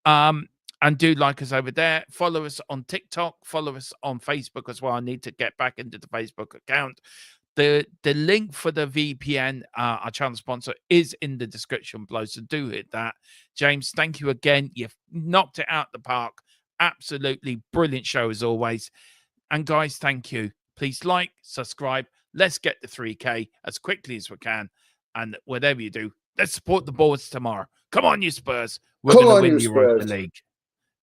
And do like us over there. Follow us on TikTok. Follow us on Facebook as well. I need to get back into the Facebook account. The link for the VPN, our channel sponsor, is in the description below. So do hit that. James, thank you again. You've knocked it out the park. Absolutely brilliant show as always. And guys, thank you. Please like, subscribe. Let's get to 3K as quickly as we can. And whatever you do, let's support the boards tomorrow. Come on, you Spurs. We're going to win the Europa League.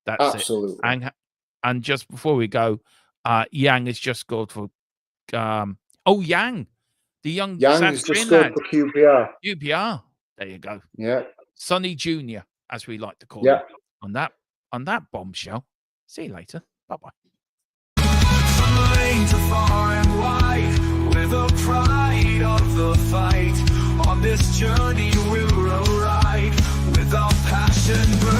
That's Absolutely. it. And just before we go, Yang has just scored for Yang, the young Yang has just scored for QPR. QPR. There you go. Yeah. Sonny Jr., as we like to call him. On that bombshell. See you later. Bye-bye. Far and wide, with the pride of the fight. On this journey we'll ride with our passion.